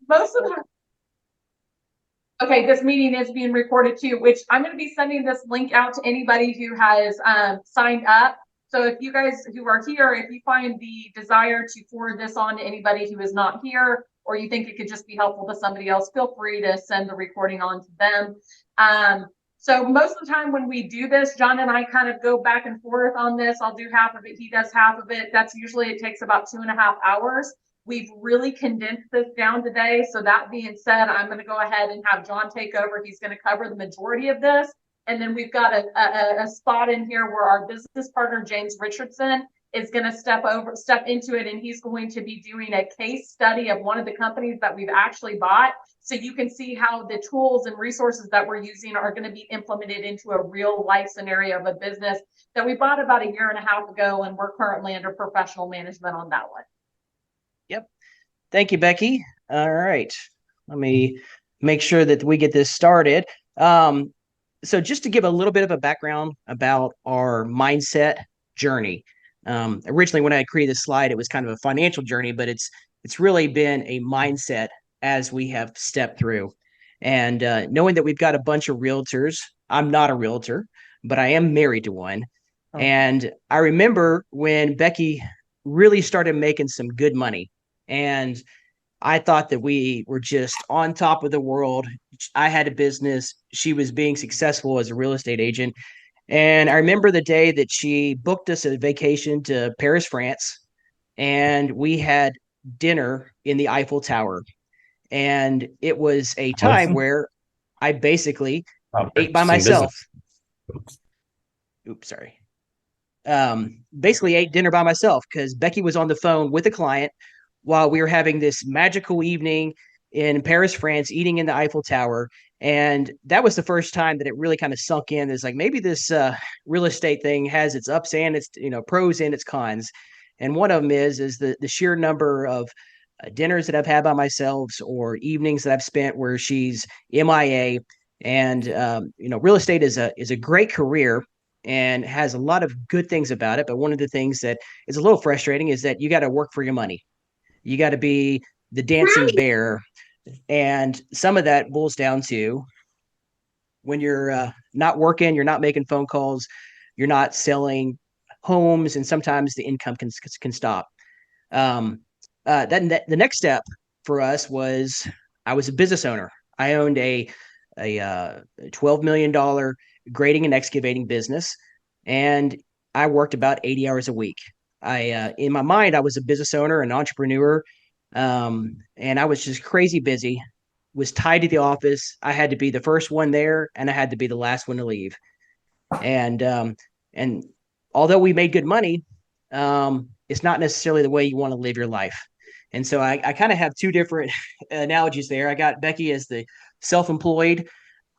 most of the Okay, this meeting is being recorded too, which I'm going to be sending this link out to anybody who has signed up. So if you guys who are here, if you find the desire to forward this on to anybody who is not here, or you think it could just be helpful to somebody else, feel free to send the recording on to them. So most of the time when we do this, John and I kind of go back and forth on this. I'll do half of it, he does half of it. That's usually, it takes about 2.5 hours. We've really condensed this down today. So that being said, I'm going to go ahead and have John take over. He's going to cover the majority of this. And then we've got a spot in here where our business partner, James Richardson, is going to step into it. And he's going to be doing a case study of one of the companies that we've actually bought. So you can see how the tools and resources that we're using are going to be implemented into a real life scenario of a business that we bought about 1.5 years ago. And we're currently under professional management on that one. Yep. Thank you, Becky. All right. Let me make sure that we get this started. So just to give a little bit of a background about our mindset journey. Originally, when I created this slide, it was kind of a financial journey, but it's really been a mindset as we have stepped through. And knowing that we've got a bunch of realtors, I'm not a realtor, but I am married to one. Oh. And I remember when Becky really started making some good money. And I thought that we were just on top of the world. I had a business. She was being successful as a real estate agent. And I remember the day that she booked us a vacation to Paris, France. And we had dinner in the Eiffel Tower. And it was a time where I basically ate by myself. Oops, sorry. Basically ate dinner by myself because Becky was on the phone with a client while we were having this magical evening in Paris, France, eating in the Eiffel Tower. And that was the first time that it really kind of sunk in. It's like, maybe this real estate thing has its ups and its, pros and its cons. And one of them is the sheer number of dinners that I've had by myself or evenings that I've spent where she's MIA. And real estate is a great career and has a lot of good things about it. But one of the things that is a little frustrating is that you got to work for your money. You got to be the dancing bear. And some of that boils down to when you're not working, you're not making phone calls, you're not selling homes, and sometimes the income can stop. The next step for us was I was a business owner. I owned a $12 million grading and excavating business, and I worked about 80 hours a week. In my mind, I was a business owner, an entrepreneur, and I was just crazy busy, was tied to the office. I had to be the first one there, and I had to be the last one to leave. And although we made good money, it's not necessarily the way you want to live your life. And so I kind of have two different analogies there. I got Becky as the self-employed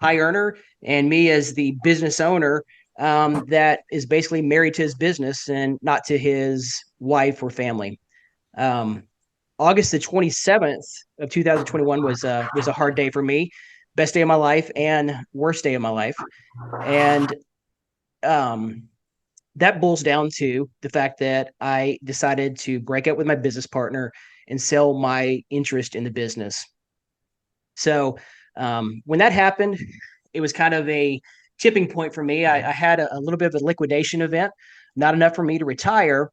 high earner and me as the business owner that is basically married to his business and not to his wife or family. August the 27th of 2021 was a hard day for me. Best day of my life and worst day of my life. And that boils down to the fact that I decided to break up with my business partner and sell my interest in the business. So when that happened, it was kind of a tipping point for me. I had a little bit of a liquidation event, not enough for me to retire.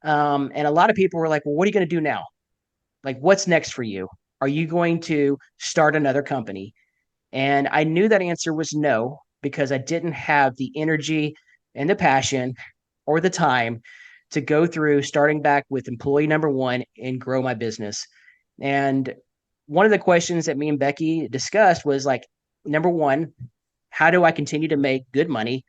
And a lot of people were like, well, what are you going to do now? Like, what's next for you? Are you going to start another company? And I knew that answer was no, because I didn't have the energy and the passion or the time to go through starting back with employee number one and grow my business. And one of the questions that me and Becky discussed was like, number one, how do I continue to make good money?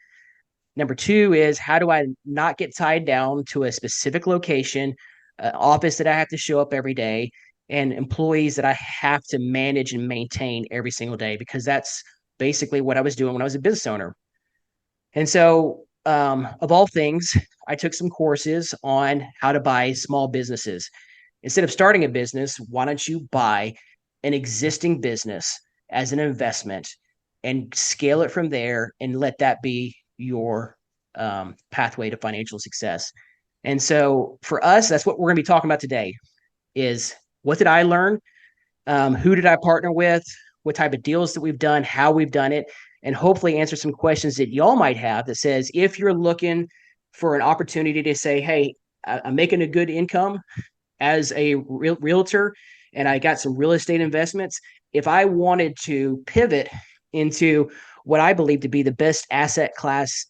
Number two is how do I not get tied down to a specific location, office that I have to show up every day, and employees that I have to manage and maintain every single day, because that's basically what I was doing when I was a business owner. And so, of all things, I took some courses on how to buy small businesses. Instead of starting a business, why don't you buy an existing business as an investment and scale it from there and let that be your pathway to financial success. And so for us, that's what we're going to be talking about today is what did I learn who did I partner with, what type of deals that we've done, how we've done it, and hopefully answer some questions that y'all might have that says, if you're looking for an opportunity to say, hey, I'm making a good income as a realtor and I got some real estate investments. If I wanted to pivot into what I believe to be the best asset class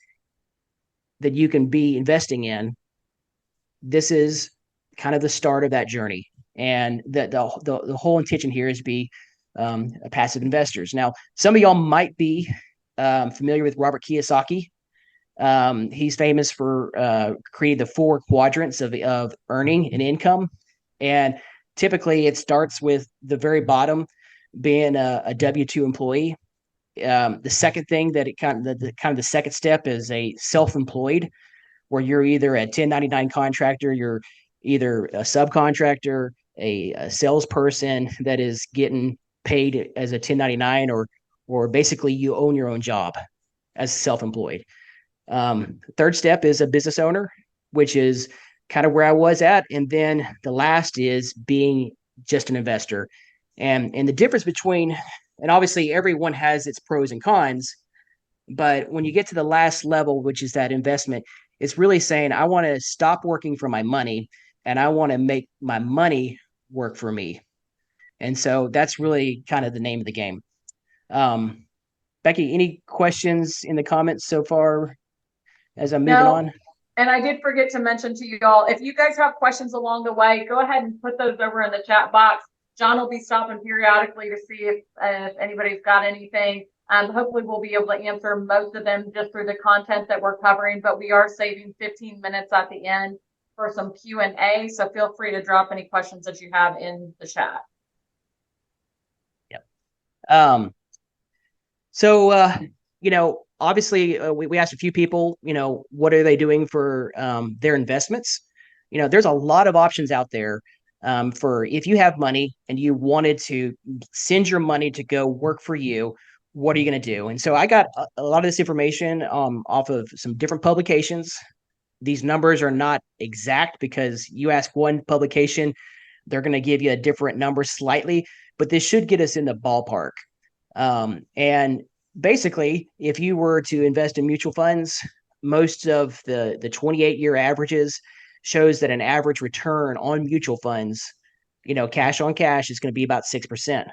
that you can be investing in, this is kind of the start of that journey. And the whole intention here is to be passive investors. Now, some of y'all might be familiar with Robert Kiyosaki. He's famous for creating the 4 quadrants of earning and income. And typically it starts with the very bottom being a W-2 employee. The second thing that it kind of the second step is a self-employed, where you're either a 1099 contractor, you're either a subcontractor, a salesperson that is getting paid as a 1099, or basically you own your own job as self-employed. Third step is a business owner, which is kind of where I was at. And then the last is being just an investor. And the difference between, and obviously everyone has its pros and cons, but when you get to the last level, which is that investment, it's really saying, I want to stop working for my money and I want to make my money work for me. And so that's really kind of the name of the game. Becky, any questions in the comments so far as I'm moving on? And I did forget to mention to you all, if you guys have questions along the way, go ahead and put those over in the chat box. John will be stopping periodically to see if anybody's got anything. Hopefully we'll be able to answer most of them just through the content that we're covering, but we are saving 15 minutes at the end for some Q&A. So feel free to drop any questions that you have in the chat. Yep. Obviously we asked a few people, what are they doing for their investments? There's a lot of options out there for if you have money and you wanted to send your money to go work for you, what are you going to do? And so I got a lot of this information off of some different publications. These numbers are not exact because you ask one publication, they're going to give you a different number slightly, but this should get us in the ballpark. And basically, if you were to invest in mutual funds, most of the 28-year averages shows that an average return on mutual funds, cash on cash, is going to be about 6%.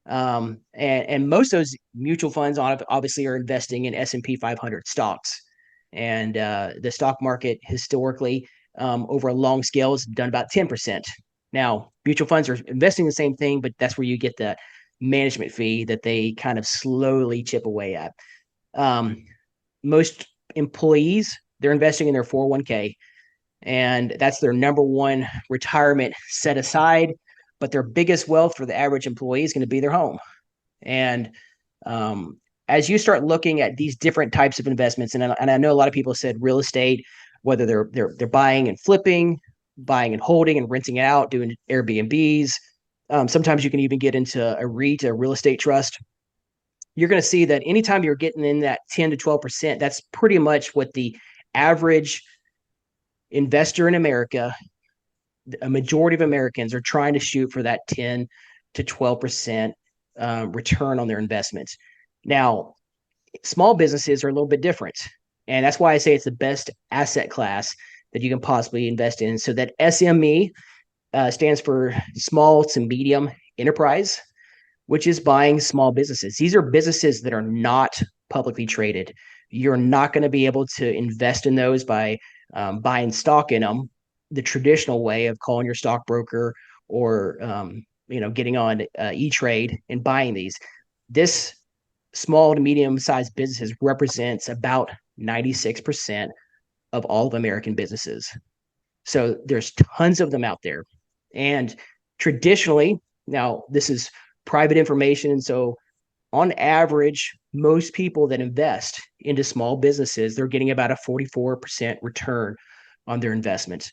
And most of those mutual funds obviously are investing in S&P 500 stocks. And the stock market historically, over a long scale, has done about 10%. Now, mutual funds are investing in the same thing, but that's where you get the management fee that they kind of slowly chip away at. Most employees, they're investing in their 401k, and that's their number one retirement set aside. But their biggest wealth for the average employee is going to be their home. And as you start looking at these different types of investments, and I know a lot of people said real estate, whether they're buying and flipping, buying and holding and renting it out, doing Airbnbs. Sometimes you can even get into a REIT, a real estate trust. You're going to see that anytime you're getting in that 10 to 12%, that's pretty much what the average investor in America, a majority of Americans, are trying to shoot for that 10 to 12% return on their investments. Now, small businesses are a little bit different. And that's why I say it's the best asset class that you can possibly invest in. So that SME stands for small to medium enterprise, which is buying small businesses. These are businesses that are not publicly traded. You're not going to be able to invest in those by buying stock in them the traditional way of calling your stockbroker or getting on E-Trade and buying these. This small to medium-sized businesses represents about 96% of all of American businesses. So there's tons of them out there. And traditionally, now this is private information, and so on average, most people that invest into small businesses, they're getting about a 44% return on their investment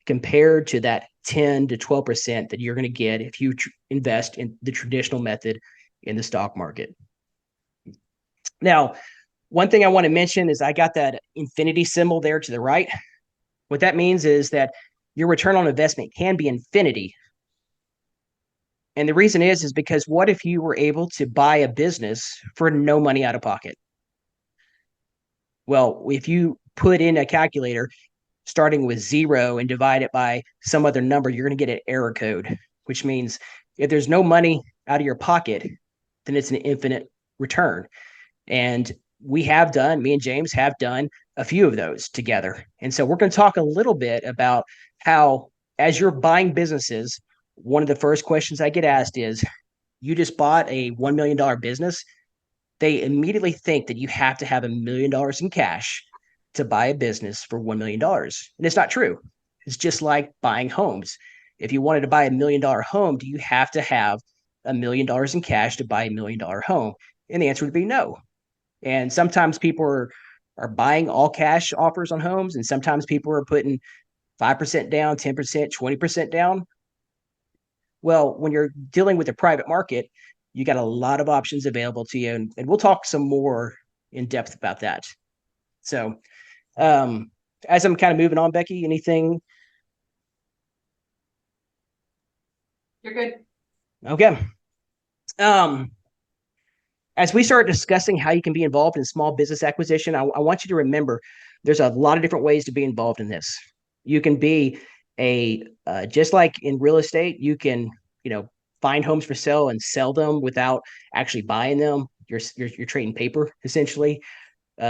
compared to that 10 to 12% that you're going to get if you invest in the traditional method in the stock market. Now, one thing I want to mention is I got that infinity symbol there to the right. What that means is that your return on investment can be infinity, And the reason is because what if you were able to buy a business for no money out of pocket? Well, if you put in a calculator starting with zero and divide it by some other number, you're going to get an error code, which means if there's no money out of your pocket, then it's an infinite return. And me and James have done a few of those together. And so we're going to talk a little bit about how, as you're buying businesses, one of the first questions I get asked is, you just bought a $1 million business. They immediately think that you have to have $1 million in cash to buy a business for $1 million. And it's not true. It's just like buying homes. If you wanted to buy $1 million home, do you have to have $1 million in cash to buy $1 million home? And the answer would be no. And sometimes people are buying all cash offers on homes, and sometimes people are putting 5% down, 10%, 20% down. Well, when you're dealing with the private market, you got a lot of options available to you, and we'll talk some more in depth about that. So, as I'm kind of moving on, Becky, anything? You're good. Okay. Um, as we start discussing how you can be involved in small business acquisition, I want you to remember there's a lot of different ways to be involved in this. You can be just like in real estate, you can, find homes for sale and sell them without actually buying them. You're trading paper essentially,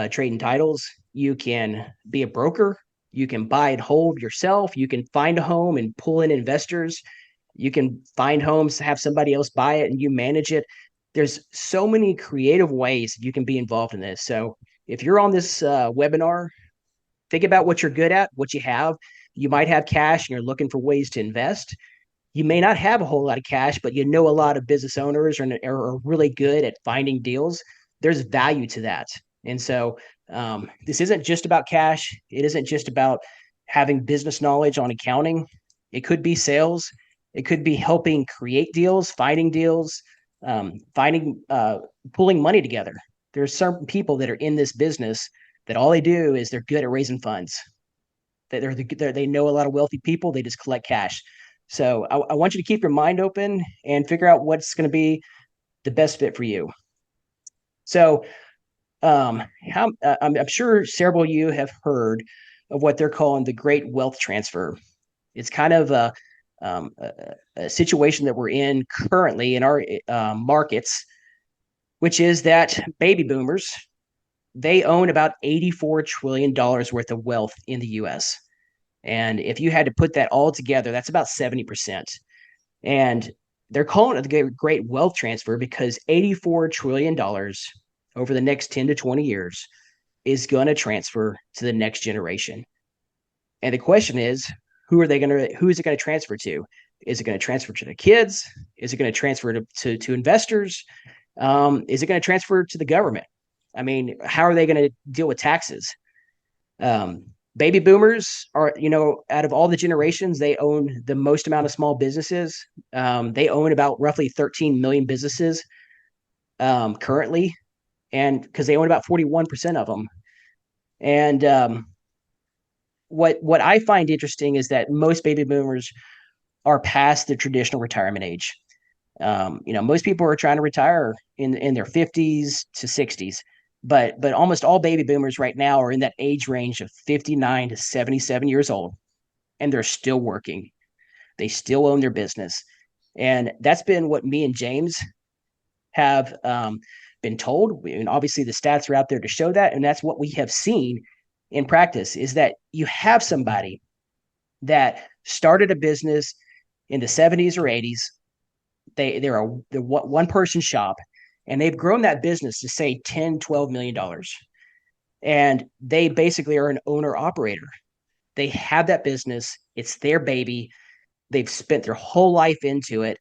trading titles. You can be a broker. You can buy and hold yourself. You can find a home and pull in investors. You can find homes, have somebody else buy it, and you manage it. There's so many creative ways you can be involved in this. So if you're on this webinar, think about what you're good at, what you have. You might have cash and you're looking for ways to invest. You may not have a whole lot of cash, but you know a lot of business owners are really good at finding deals. There's value to that. And so this isn't just about cash. It isn't just about having business knowledge on accounting. It could be sales. It could be helping create deals, finding deals, pulling money together. There's some people that are in this business that all they do is they're good at raising funds. They know a lot of wealthy people. They just collect cash. So I want you to keep your mind open and figure out what's going to be the best fit for you. So I'm sure several of you have heard of what they're calling the Great Wealth Transfer. It's kind of a situation that we're in currently in our markets, which is that baby boomers, they own about $84 trillion worth of wealth in the U.S. And if you had to put that all together, that's about 70%. And they're calling it the Great Wealth Transfer because $84 trillion over the next 10 to 20 years is going to transfer to the next generation. And the question is, who is it going to transfer to? Is it going to transfer to the kids? Is it going to transfer to investors? Is it going to transfer to the government? I mean, how are they going to deal with taxes? Baby boomers are, out of all the generations, they own the most amount of small businesses. They own about roughly 13 million businesses currently, and because they own about 41% of them. And what I find interesting is that most baby boomers are past the traditional retirement age. Most people are trying to retire in their 50s to 60s, but almost all baby boomers right now are in that age range of 59 to 77 years old, and they're still working. They still own their business. And that's been what me and James have been told. And obviously the stats are out there to show that. And that's what we have seen in practice, is that you have somebody that started a business in the 70s or 80s. They're a one person shop, and they've grown that business to say 10, $12 million. And they basically are an owner operator. They have that business. It's their baby. They've spent their whole life into it,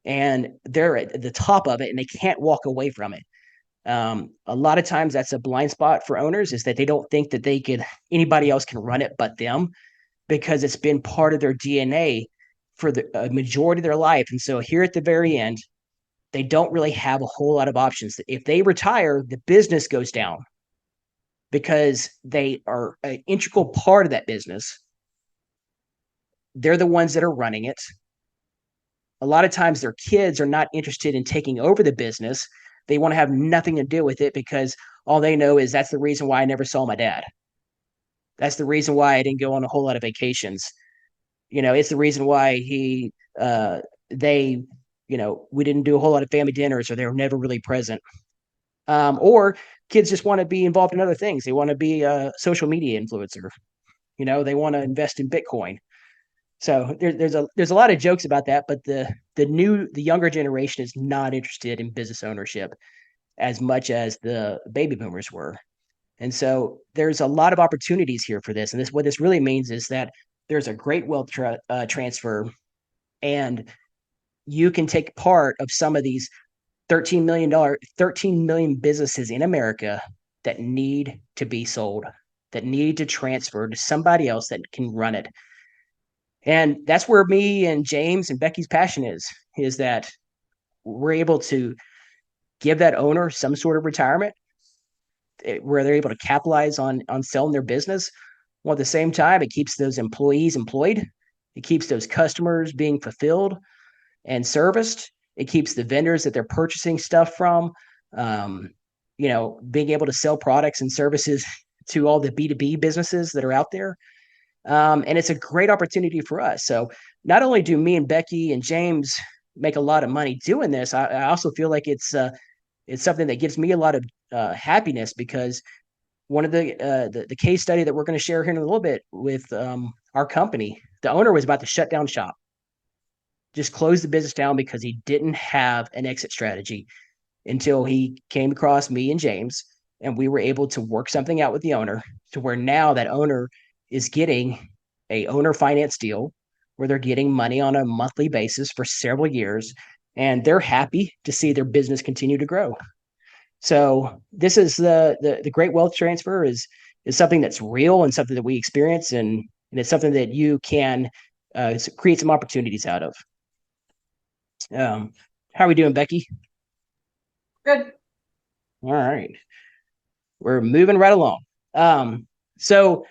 and they're at the top of it, and they can't walk away from it. A lot of times that's a blind spot for owners, is that they don't think that anybody else can run it but them, because it's been part of their DNA for the majority of their life. And so here at the very end, they don't really have a whole lot of options. If they retire, the business goes down because they are an integral part of that business. They're the ones that are running it. a lot of times their kids are not interested in taking over the business. They want to have nothing to do with it because all they know is that's the reason why I never saw my dad. That's the reason why I didn't go on a whole lot of vacations. It's the reason why they, we didn't do a whole lot of family dinners, or they were never really present. Or kids just want to be involved in other things. They want to be a social media influencer. They want to invest in Bitcoin. So there's a lot of jokes about that, but the younger generation is not interested in business ownership as much as the baby boomers were. And so there's a lot of opportunities here for this. And what this really means is that there's a great wealth transfer, and you can take part of some of these $13 million businesses in America that need to be sold, that need to transfer to somebody else that can run it. And that's where me and James and Becky's passion is that we're able to give that owner some sort of retirement where they're able to capitalize on selling their business. While at the same time, it keeps those employees employed. It keeps those customers being fulfilled and serviced. It keeps the vendors that they're purchasing stuff from, being able to sell products and services to all the B2B businesses that are out there. And it's a great opportunity for us. So not only do me and Becky and James make a lot of money doing this, I also feel like it's something that gives me a lot of happiness, because one of the case study that we're going to share here in a little bit with our company, the owner was about to shut down shop, just close the business down because he didn't have an exit strategy, until he came across me and James, and we were able to work something out with the owner to where now that owner is getting a owner finance deal where they're getting money on a monthly basis for several years, and they're happy to see their business continue to grow. So this is the great wealth transfer is something that's real and something that we experience, and it's something that you can create some opportunities out of. How are we doing, Becky? Good. All right. We're moving right along. So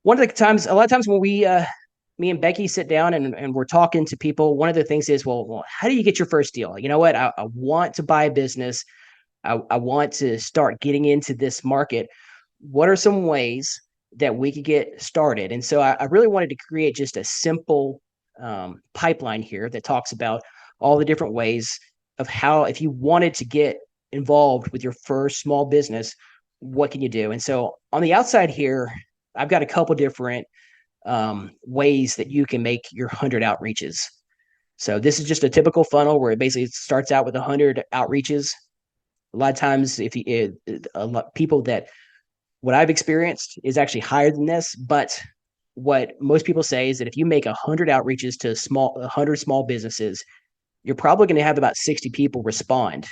a lot of times when me and Becky sit down and we're talking to people, one of the things is, well, how do you get your first deal? You know what? I want to buy a business. I want to start getting into this market. What are some ways that we could get started? And so I really wanted to create just a simple pipeline here that talks about all the different ways of how, if you wanted to get involved with your first small business, what can you do? And so on the outside here, I've got a couple different ways that you can make your 100 outreaches. So this is just a typical funnel where it basically starts out with 100 outreaches. A lot of times, people that what I've experienced is actually higher than this, but what most people say is that if you make 100 outreaches to 100 small businesses, you're probably going to have about 60 people respond.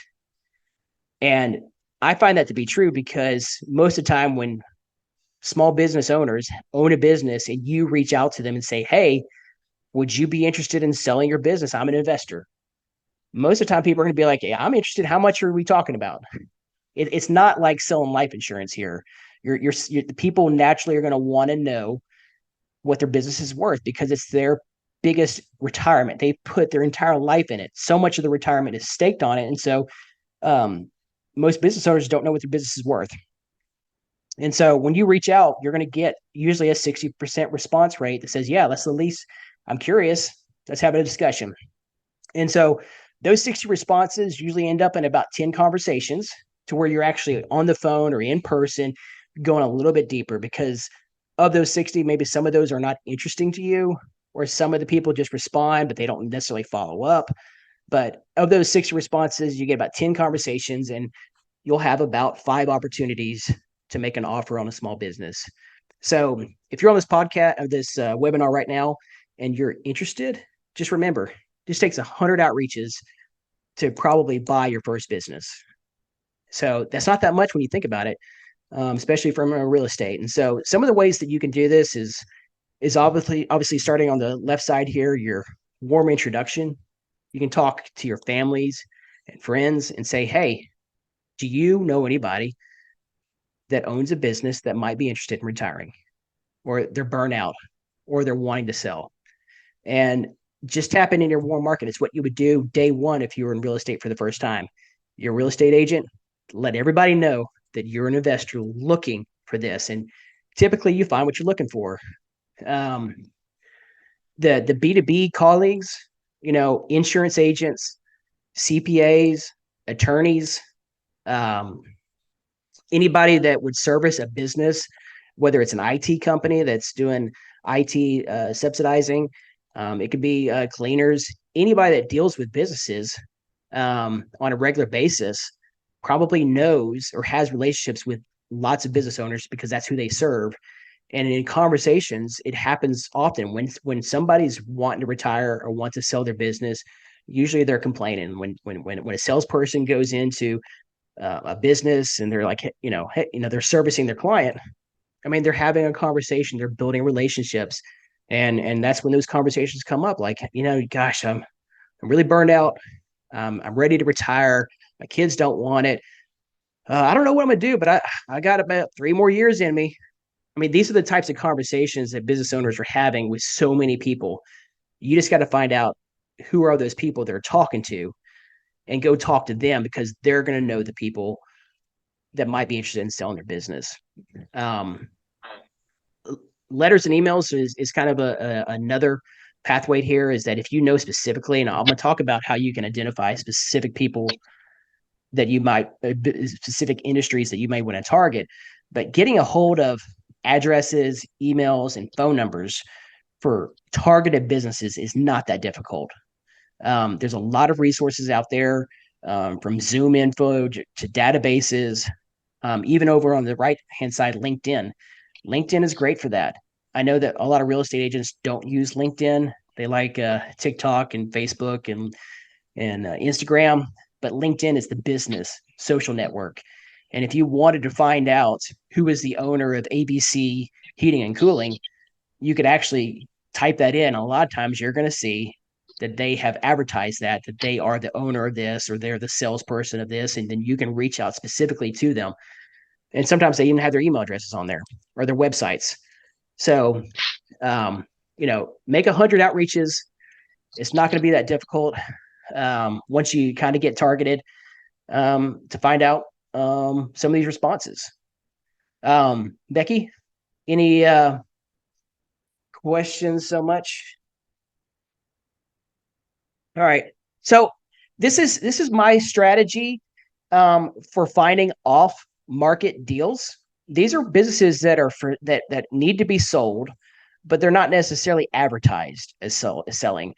And I find that to be true because most of the time when small business owners own a business and you reach out to them and say, hey, would you be interested in selling your business? I'm an investor. Most of the time people are going to be like, yeah, I'm interested. How much are we talking about? It's not like selling life insurance here. The people naturally are going to want to know what their business is worth because it's their biggest retirement. They put their entire life in it. So much of the retirement is staked on it. And so most business owners don't know what their business is worth. And so when you reach out, you're going to get usually a 60% response rate that says, yeah, let's at least, I'm curious, let's have a discussion. And so those 60 responses usually end up in about 10 conversations to where you're actually on the phone or in person going a little bit deeper, because of those 60, maybe some of those are not interesting to you, or some of the people just respond, but they don't necessarily follow up. But of those 60 responses, you get about 10 conversations, and you'll have about 5 opportunities to make an offer on a small business. So if you're on this podcast or this webinar right now and you're interested, just remember, it just takes 100 outreaches to probably buy your first business. So that's not that much when you think about it, especially from real estate. And so some of the ways that you can do this is obviously starting on the left side here, your warm introduction. You can talk to your families and friends and say, hey, do you know anybody that owns a business that might be interested in retiring, or they're burnt out, or they're wanting to sell? And just tap into your warm market. It's what you would do day one if you were in real estate for the first time. You're a real estate agent, let everybody know that you're an investor looking for this. And typically you find what you're looking for. Um, the B2B colleagues, insurance agents, CPAs, attorneys, um, anybody that would service a business, whether it's an IT company that's doing IT subsidizing, it could be cleaners, anybody that deals with businesses on a regular basis probably knows or has relationships with lots of business owners because that's who they serve. And in conversations, it happens often when somebody's wanting to retire or want to sell their business. Usually, they're complaining when a salesperson goes into a business and they're like, hey, they're servicing their client. I mean, they're having a conversation, they're building relationships, and that's when those conversations come up. Like, gosh, I'm really burned out. I'm ready to retire. My kids don't want it. I don't know what I'm gonna do, but I got about 3 more years in me. I mean, these are the types of conversations that business owners are having with so many people. You just got to find out who are those people they're talking to and go talk to them because they're going to know the people that might be interested in selling their business. Um, Letters and emails is kind of another pathway here is that if you know specifically, and I'm going to talk about how you can identify specific people that you might, specific industries that you may want to target, but getting a hold of addresses, emails, and phone numbers for targeted businesses is not that difficult. There's a lot of resources out there, from Zoom info to databases, even over on the right hand side, LinkedIn. LinkedIn is great for that. I know that a lot of real estate agents don't use LinkedIn. They like TikTok and Facebook and Instagram, but LinkedIn is the business social network. And if you wanted to find out who is the owner of ABC Heating and Cooling, you could actually type that in. A lot of times you're going to see that they have advertised that they are the owner of this or they're the salesperson of this. And then you can reach out specifically to them. And sometimes they even have their email addresses on there or their websites. So, make 100 outreaches. It's not going to be that difficult once you kind of get targeted to find out some of these responses. Becky, any questions so much? All right. So this is my strategy for finding off market deals. These are businesses that are that need to be sold, but they're not necessarily advertised as selling.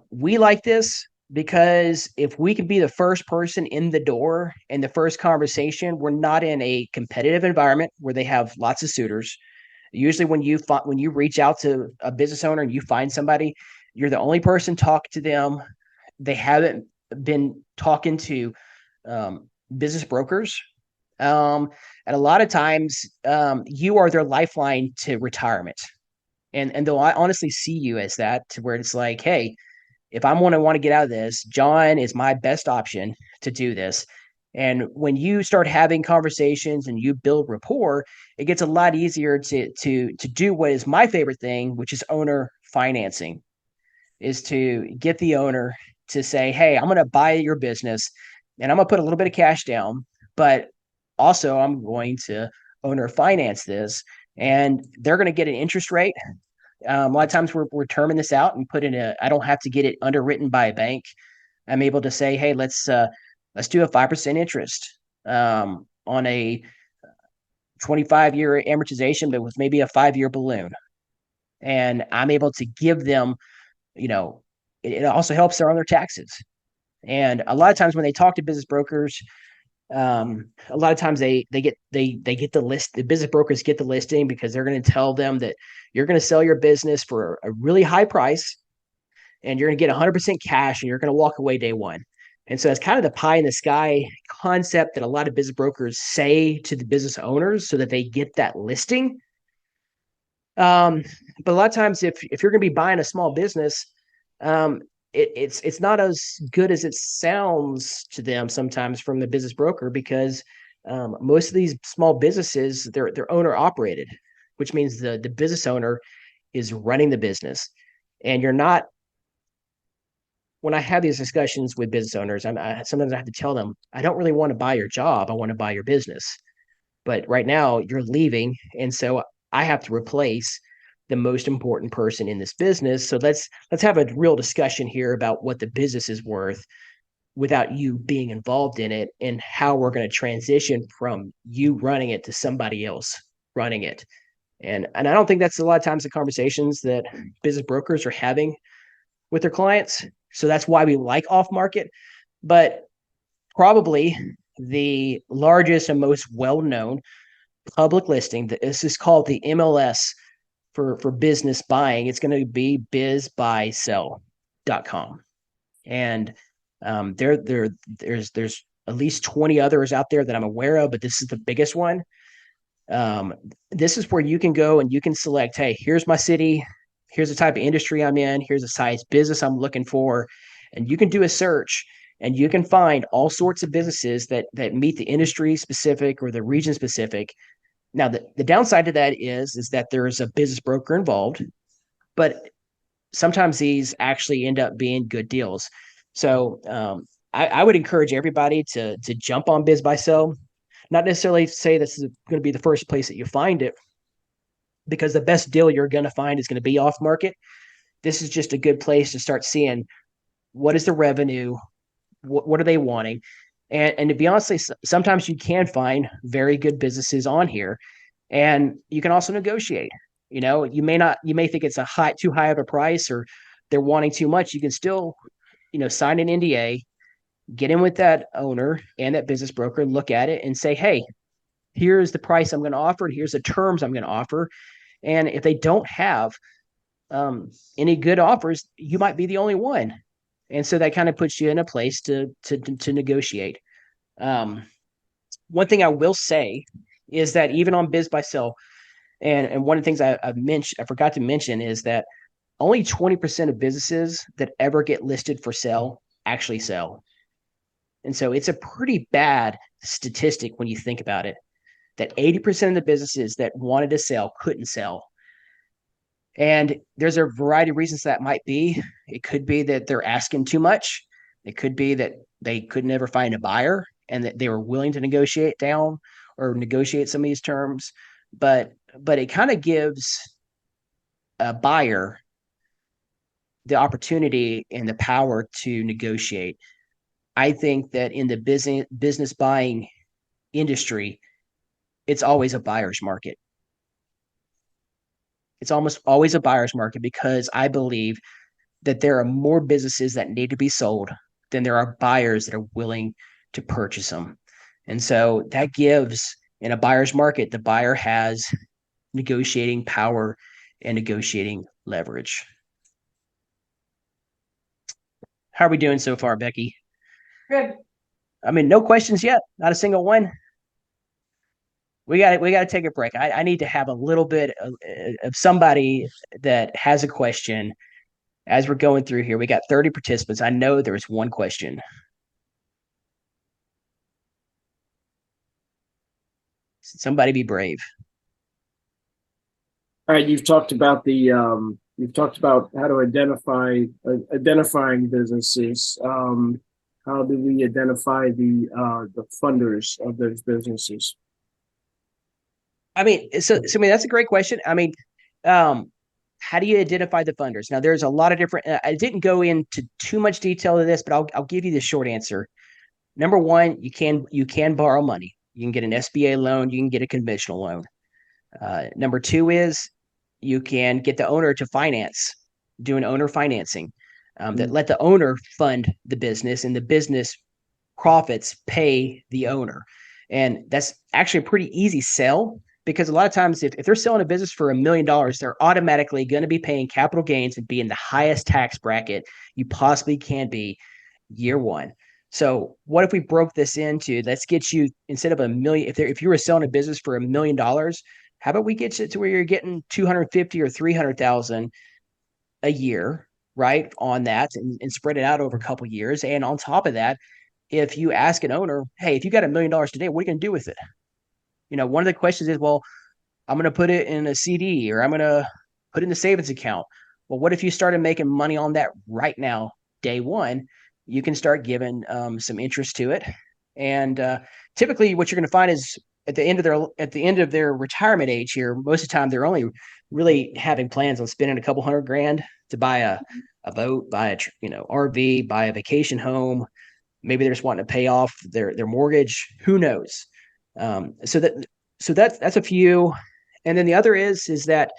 We like this because if we can be the first person in the door in the first conversation, we're not in a competitive environment where they have lots of suitors. Usually, when you reach out to a business owner and you find somebody, you're the only person talking to them. They haven't been talking to business brokers, and a lot of times you are their lifeline to retirement. And though I honestly see you as that, to where it's like, hey, if I want to get out of this, John is my best option to do this. And when you start having conversations and you build rapport, it gets a lot easier to do what is my favorite thing, which is owner financing, is to get the owner to say, hey, I'm going to buy your business and I'm going to put a little bit of cash down, but also I'm going to owner finance this, and they're going to get an interest rate. A lot of times we're terming this out and I don't have to get it underwritten by a bank. I'm able to say, hey, let's do a 5% interest on a 25-year amortization, but with maybe a 5-year balloon. And I'm able to give them, it also helps them on their taxes. And a lot of times when they talk to business brokers, a lot of times they get the list. The business brokers get the listing because they're going to tell them that you're going to sell your business for a really high price, and you're going to get 100% cash, and you're going to walk away day one. And so it's kind of the pie in the sky concept that a lot of business brokers say to the business owners so that they get that listing. But a lot of times, if you're going to be buying a small business, it's not as good as it sounds to them sometimes from the business broker, because most of these small businesses, they're owner operated, which means the business owner is running the business, and you're not when I have these discussions with business owners, sometimes I have to tell them, I don't really want to buy your job. I want to buy your business. But right now you're leaving. And so I have to replace the most important person in this business. So let's have a real discussion here about what the business is worth without you being involved in it, and how we're going to transition from you running it to somebody else running it. And I don't think that's a lot of times the conversations that business brokers are having with their clients. So that's why we like off market. But probably the largest and most well-known public listing, this is called the MLS for business buying. It's going to be bizbuysell.com. And there's at least 20 others out there that I'm aware of, but this is the biggest one. This is where you can go and you can select, hey, here's my city, here's the type of industry I'm in, here's the size business I'm looking for, and you can do a search and you can find all sorts of businesses that meet the industry specific or the region specific. Now, the downside to that is that there's a business broker involved, but sometimes these actually end up being good deals. So I would encourage everybody to jump on Biz Buy Sell. Not necessarily say this is going to be the first place that you find it, because the best deal you're going to find is going to be off market. This is just a good place to start seeing what is the revenue, what are they wanting. And to be honest, sometimes you can find very good businesses on here, and you can also negotiate. You may think it's too high of a price, or they're wanting too much. You can still, sign an NDA, get in with that owner and that business broker, look at it and say, hey, here's the price I'm going to offer. Here's the terms I'm going to offer. And if they don't have any good offers, you might be the only one. And so that kind of puts you in a place to negotiate. One thing I will say is that even on Biz Buy Sell, and one of the things I forgot to mention is that only 20% of businesses that ever get listed for sale actually sell. And so it's a pretty bad statistic when you think about it, that 80% of the businesses that wanted to sell couldn't sell. And there's a variety of reasons that might be. It could be that they're asking too much. It could be that they could never find a buyer and that they were willing to negotiate down or negotiate some of these terms. But it kind of gives a buyer the opportunity and the power to negotiate. I think that in the business buying industry, it's always a buyer's market. It's almost always a buyer's market, because I believe that there are more businesses that need to be sold than there are buyers that are willing to purchase them. And so that gives, in a buyer's market, the buyer has negotiating power and negotiating leverage. How are we doing so far, Becky? Good. I mean, no questions yet. Not a single one. We got to take a break. I need to have a little bit of somebody that has a question as we're going through here. We got 30 participants. I know there's one question. Somebody be brave. All right, you've talked about how to identifying businesses. How do we identify the funders of those businesses? I mean, so I mean, that's a great question. I mean, how do you identify the funders? Now, there's a lot of different. I didn't go into too much detail to this, but I'll give you the short answer. Number one, you can borrow money. You can get an SBA loan. You can get a conventional loan. Number two is you can get the owner to finance, do an owner financing, that let the owner fund the business, and the business profits pay the owner. And that's actually a pretty easy sell, because a lot of times if they're selling a business for $1 million, they're automatically going to be paying capital gains and be in the highest tax bracket you possibly can be year one. So what if we broke this into, let's get you, instead of $1 million, if you were selling a business for $1 million, how about we get you to where you're getting 250 or 300,000 a year, right, on that, and spread it out over a couple of years. And on top of that, if you ask an owner, hey, if you got $1 million today, what are you going to do with it? One of the questions is, well, I'm going to put it in a CD, or I'm going to put it in the savings account. Well, what if you started making money on that right now day one, you can start giving some interest to it. And typically what you're going to find is at the end of their retirement age here, most of the time they're only really having plans on spending a couple $100,000 to buy a boat, buy a RV, buy a vacation home. Maybe they're just wanting to pay off their mortgage. Who knows? So that's a few. And then the other is that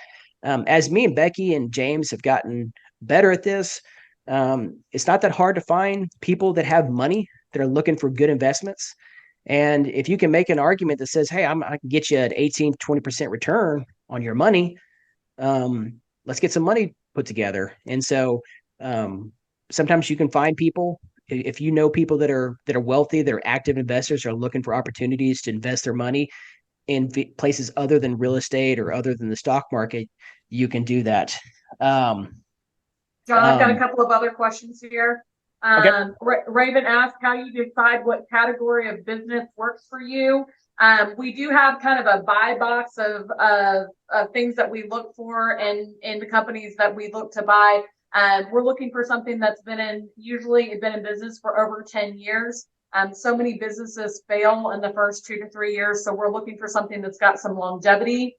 as me and Becky and James have gotten better at this, it's not that hard to find people that have money that are looking for good investments. And if you can make an argument that says, hey, I can get you an 18 to 20% return on your money, let's get some money put together. And so sometimes you can find people, if you know people that are wealthy, that are active investors, are looking for opportunities to invest their money in places other than real estate or other than the stock market, you can do that. John, I've got a couple of other questions here. Okay. Raven asked how you decide what category of business works for you. We do have kind of a buy box of things that we look for and in the companies that we look to buy. We're looking for something that's usually been in business for over 10 years. So many businesses fail in the first 2 to 3 years. So we're looking for something that's got some longevity.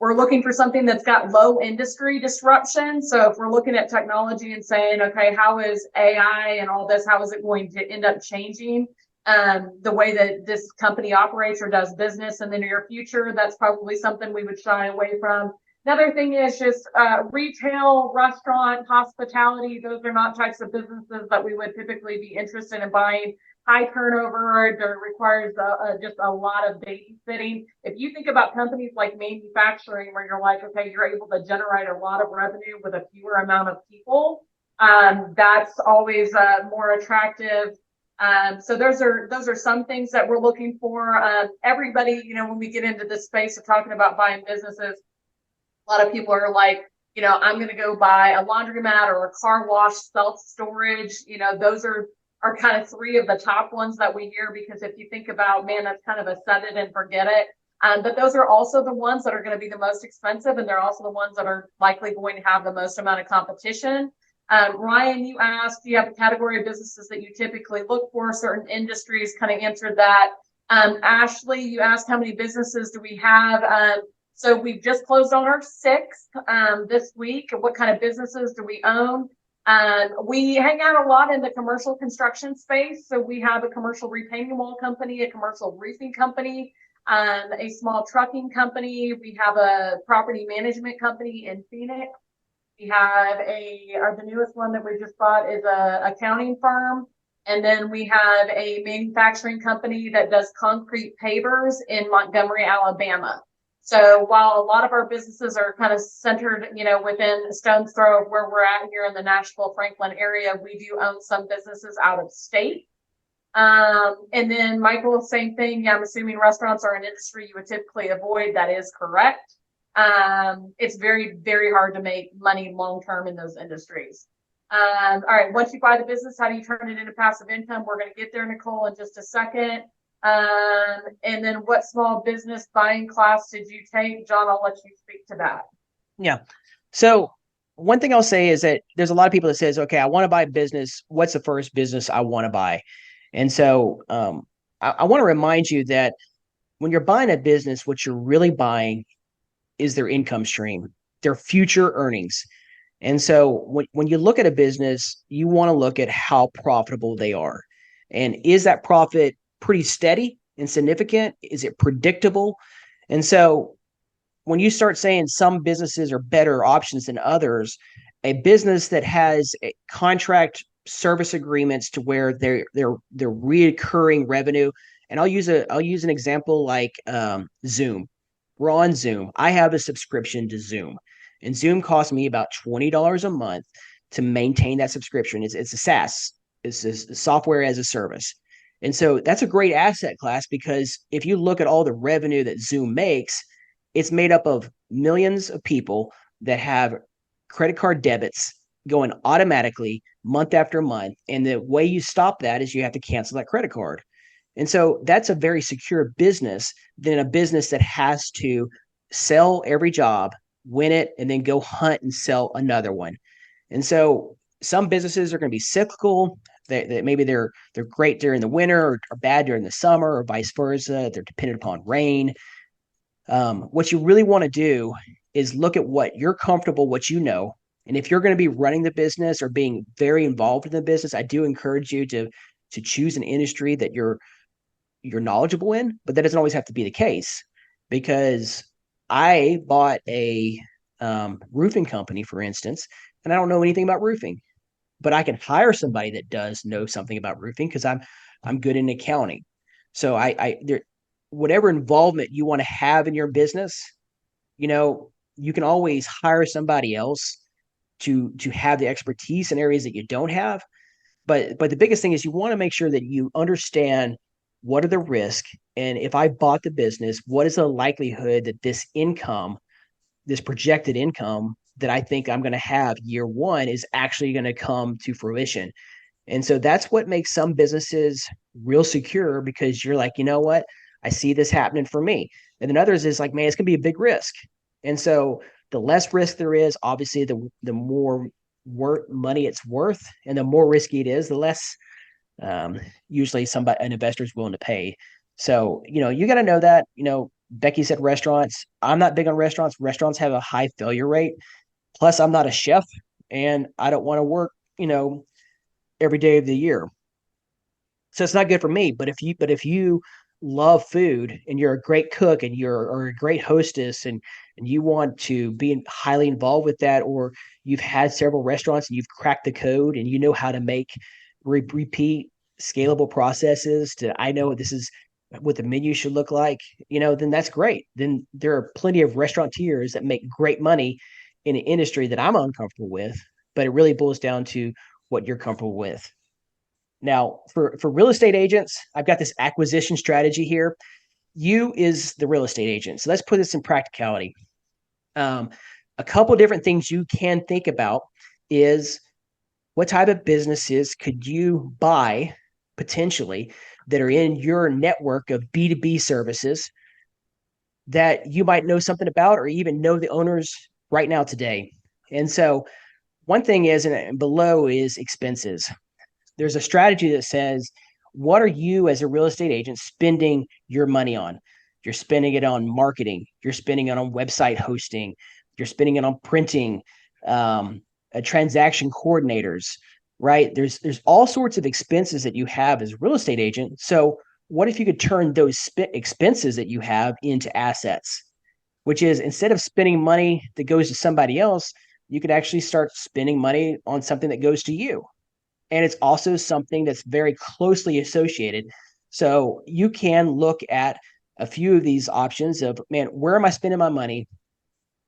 We're looking for something that's got low industry disruption. So if we're looking at technology and saying, okay, how is AI and all this, how is it going to end up changing the way that this company operates or does business in the near future? That's probably something we would shy away from. Another thing is just retail, restaurant, hospitality. Those are not types of businesses that we would typically be interested in buying. High turnover, there requires just a lot of babysitting. If you think about companies like manufacturing, where you're like, okay, you're able to generate a lot of revenue with a fewer amount of people, that's always more attractive. So those are some things that we're looking for. Everybody, when we get into this space of talking about buying businesses, a lot of people are like, I'm going to go buy a laundromat or a car wash, self-storage. Those are kind of three of the top ones that we hear, because if you think about, man, that's kind of a set it and forget it. But those are also the ones that are going to be the most expensive, and they're also the ones that are likely going to have the most amount of competition. Ryan, you asked, do you have a category of businesses that you typically look for? Certain industries, kind of answered that. Ashley, you asked how many businesses do we have? So we've just closed on our 6th this week. What kind of businesses do we own? We hang out a lot in the commercial construction space. So we have a commercial retaining wall company, a commercial roofing company, a small trucking company. We have a property management company in Phoenix. We have the newest one that we just bought is a accounting firm. And then we have a manufacturing company that does concrete pavers in Montgomery, Alabama. So while a lot of our businesses are kind of centered, within a stone's throw of where we're at here in the Nashville, Franklin area, we do own some businesses out of state. And then Michael, same thing. Yeah, I'm assuming restaurants are an industry you would typically avoid. That is correct. It's very, very hard to make money long-term in those industries. All right. Once you buy the business, how do you turn it into passive income? We're going to get there, Nicole, in just a second. And then what small business buying class did you take? John, I'll let you speak to that. Yeah. So one thing I'll say is that there's a lot of people that says, okay, I want to buy a business. What's the first business I want to buy? And so I want to remind you that when you're buying a business, what you're really buying is their income stream, their future earnings. And so when you look at a business, you want to look at how profitable they are. And is that profit pretty steady and significant? Is it predictable? And so when you start saying some businesses are better options than others, a business that has a contract service agreements to where they're reoccurring revenue. And I'll use an example like Zoom. We're on Zoom. I have a subscription to Zoom, and Zoom costs me about $20 a month to maintain that subscription. It's a SaaS. It's a software as a service. And so that's a great asset class, because if you look at all the revenue that Zoom makes, it's made up of millions of people that have credit card debits going automatically month after month. And the way you stop that is you have to cancel that credit card. And so that's a very secure business than a business that has to sell every job, win it, and then go hunt and sell another one. And so some businesses are going to be cyclical. Maybe they're great during the winter or bad during the summer or vice versa. They're dependent upon rain. What you really want to do is look at what you're comfortable, what you know. And if you're going to be running the business or being very involved in the business, I do encourage you to choose an industry that you're knowledgeable in, but that doesn't always have to be the case, because I bought a roofing company, for instance, and I don't know anything about roofing, but I can hire somebody that does know something about roofing because I'm good in accounting. So whatever involvement you want to have in your business, you can always hire somebody else to have the expertise in areas that you don't have. But the biggest thing is you want to make sure that you understand what are the risks, and if I bought the business, what is the likelihood that this projected income that I think I'm going to have year one is actually going to come to fruition. And so that's what makes some businesses real secure, because you're like, you know what? I see this happening for me. And then others is like, man, it's going to be a big risk. And so the less risk there is, obviously, the more money it's worth, and the more risky it is, the less usually an investor is willing to pay. So, you got to know that. Becky said restaurants. I'm not big on restaurants. Restaurants have a high failure rate. Plus, I'm not a chef, and I don't want to work, every day of the year. So it's not good for me. But if you love food and you're a great cook and you're a great hostess, and you want to be highly involved with that, or you've had several restaurants and you've cracked the code and you know how to make repeat scalable processes I know this is what the menu should look like, then that's great. Then there are plenty of restaurateurs that make great money in an industry that I'm uncomfortable with, but it really boils down to what you're comfortable with. Now, for real estate agents, I've got this acquisition strategy here. You is the real estate agent. So let's put this in practicality. A couple different things you can think about is, what type of businesses could you buy potentially that are in your network of B2B services that you might know something about or even know the owners right now today? And so one thing is, and below is expenses. There's a strategy that says, what are you as a real estate agent spending your money on? You're spending it on marketing. You're spending it on website hosting. You're spending it on printing, transaction coordinators, right? There's all sorts of expenses that you have as a real estate agent. So what if you could turn those expenses that you have into assets, which is, instead of spending money that goes to somebody else, you could actually start spending money on something that goes to you. And it's also something that's very closely associated. So you can look at a few of these options of, man, where am I spending my money?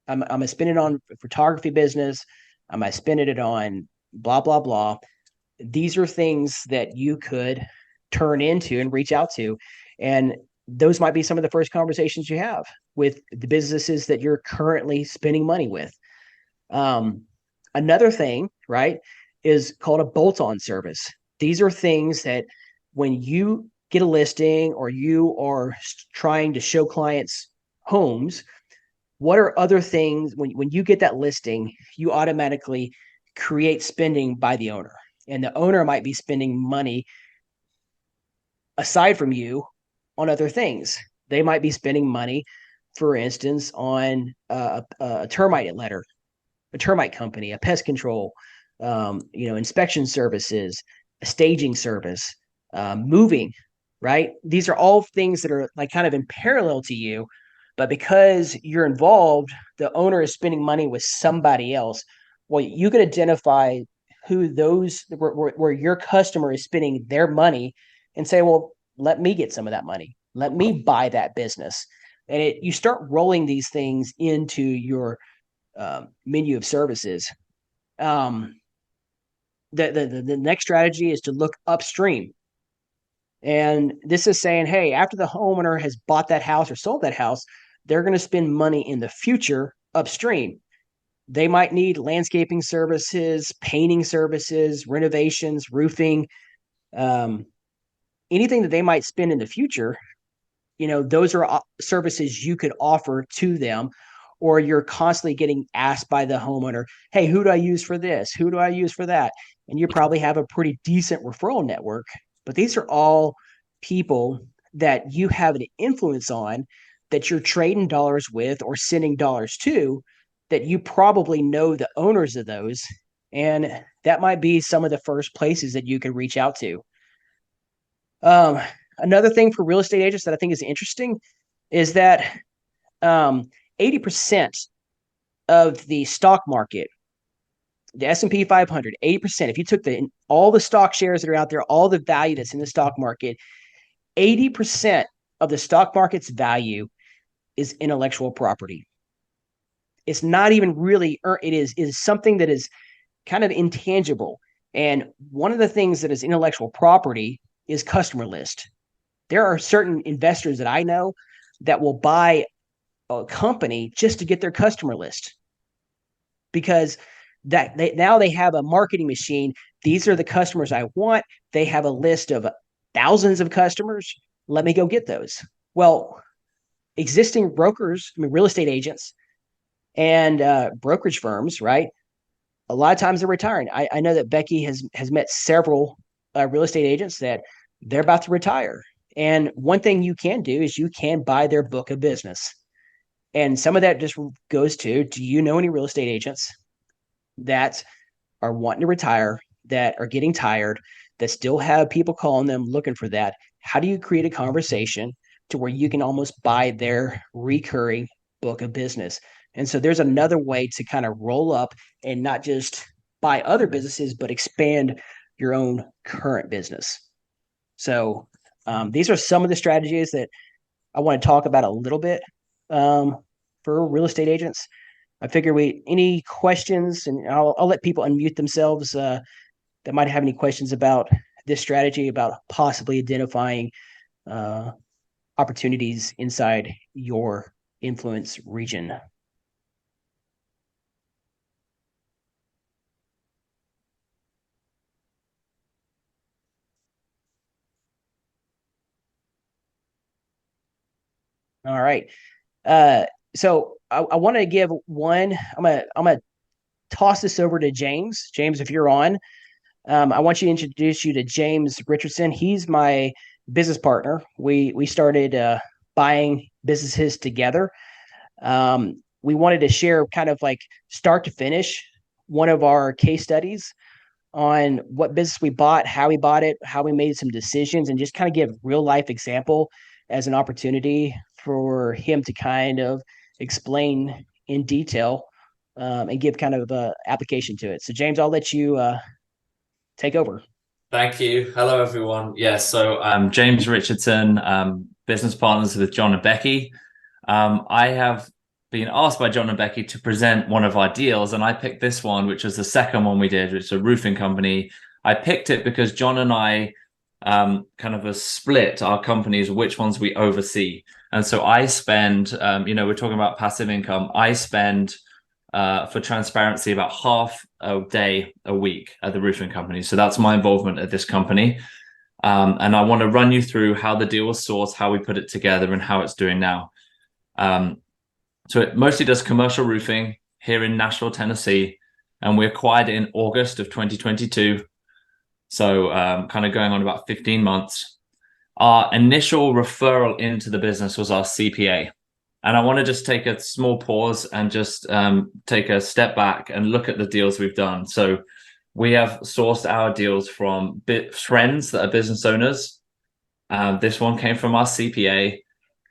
Am I spending it on photography business? Am I spending it on blah, blah, blah? These are things that you could turn into and reach out to. And those might be some of the first conversations you have with the businesses that you're currently spending money with. Another thing, right, is called a bolt-on service. These are things that when you get a listing or you are trying to show clients homes, what are other things when you get that listing, you automatically create spending by the owner. And the owner might be spending money aside from you on other things. They might be spending money, for instance, on a termite letter, a termite company, a pest control, inspection services, a staging service, moving, right? These are all things that are like kind of in parallel to you, but because you're involved, the owner is spending money with somebody else. Well, you can identify who where your customer is spending their money and say, well, let me get some of that money. Let me buy that business. And you start rolling these things into your menu of services. The next strategy is to look upstream. And this is saying, hey, after the homeowner has bought that house or sold that house, they're going to spend money in the future upstream. They might need landscaping services, painting services, renovations, roofing, anything that they might spend in the future. Those are services you could offer to them. or you're constantly getting asked by the homeowner, hey, who do I use for this? Who do I use for that? And you probably have a pretty decent referral network, but these are all people that you have an influence on, that you're trading dollars with or sending dollars to, that you probably know the owners of those. And that might be some of the first places that you can reach out to. Another thing for real estate agents that I think is interesting is that 80% of the stock market, the S&P 500, 80%, if you took all the stock shares that are out there, all the value that's in the stock market, 80% of the stock market's value is intellectual property. It's not even really, it is something that is kind of intangible. And one of the things that is intellectual property is customer list. There are certain investors that I know that will buy a company just to get their customer list, because now they have a marketing machine. These are the customers I want. They have a list of thousands of customers. Let me go get those. Well, existing brokers, real estate agents and brokerage firms, right? A lot of times they're retiring. I know that Becky has met several real estate agents that they're about to retire. And one thing you can do is you can buy their book of business. And some of that just goes to, do you know any real estate agents that are wanting to retire, that are getting tired, that still have people calling them looking for that? How do you create a conversation to where you can almost buy their recurring book of business? And so there's another way to kind of roll up and not just buy other businesses, but expand your own current business. So these are some of the strategies that I want to talk about a little bit for real estate agents. I figure any questions, and I'll let people unmute themselves that might have any questions about this strategy, about possibly identifying opportunities inside your influence region. All right. So I want to give one. I'm gonna toss this over to James. James, if you're on, I want you to introduce you to James Richardson. He's my business partner. We started buying businesses together. We wanted to share kind of like start to finish one of our case studies on what business we bought, how we bought it, how we made some decisions, and just kind of give real life example as an opportunity for him to kind of explain in detail and give kind of an application to it. So James, I'll let you take over. Thank you. Hello, everyone. Yeah, so James Richardson, business partners with John and Becky. I have been asked by John and Becky to present one of our deals, and I picked this one, which was the second one we did, which is a roofing company. I picked it because John and I kind of split our companies, which ones we oversee. And so I spend, we're talking about passive income. I spend, for transparency, about half a day a week at the roofing company. So that's my involvement at this company. And I want to run you through how the deal was sourced, how we put it together, and how it's doing now. So it mostly does commercial roofing here in Nashville, Tennessee, and we acquired it in August of 2022. So kind of going on about 15 months. Our initial referral into the business was our CPA. And I want to just take a small pause and just take a step back and look at the deals we've done. So we have sourced our deals from friends that are business owners. This one came from our CPA.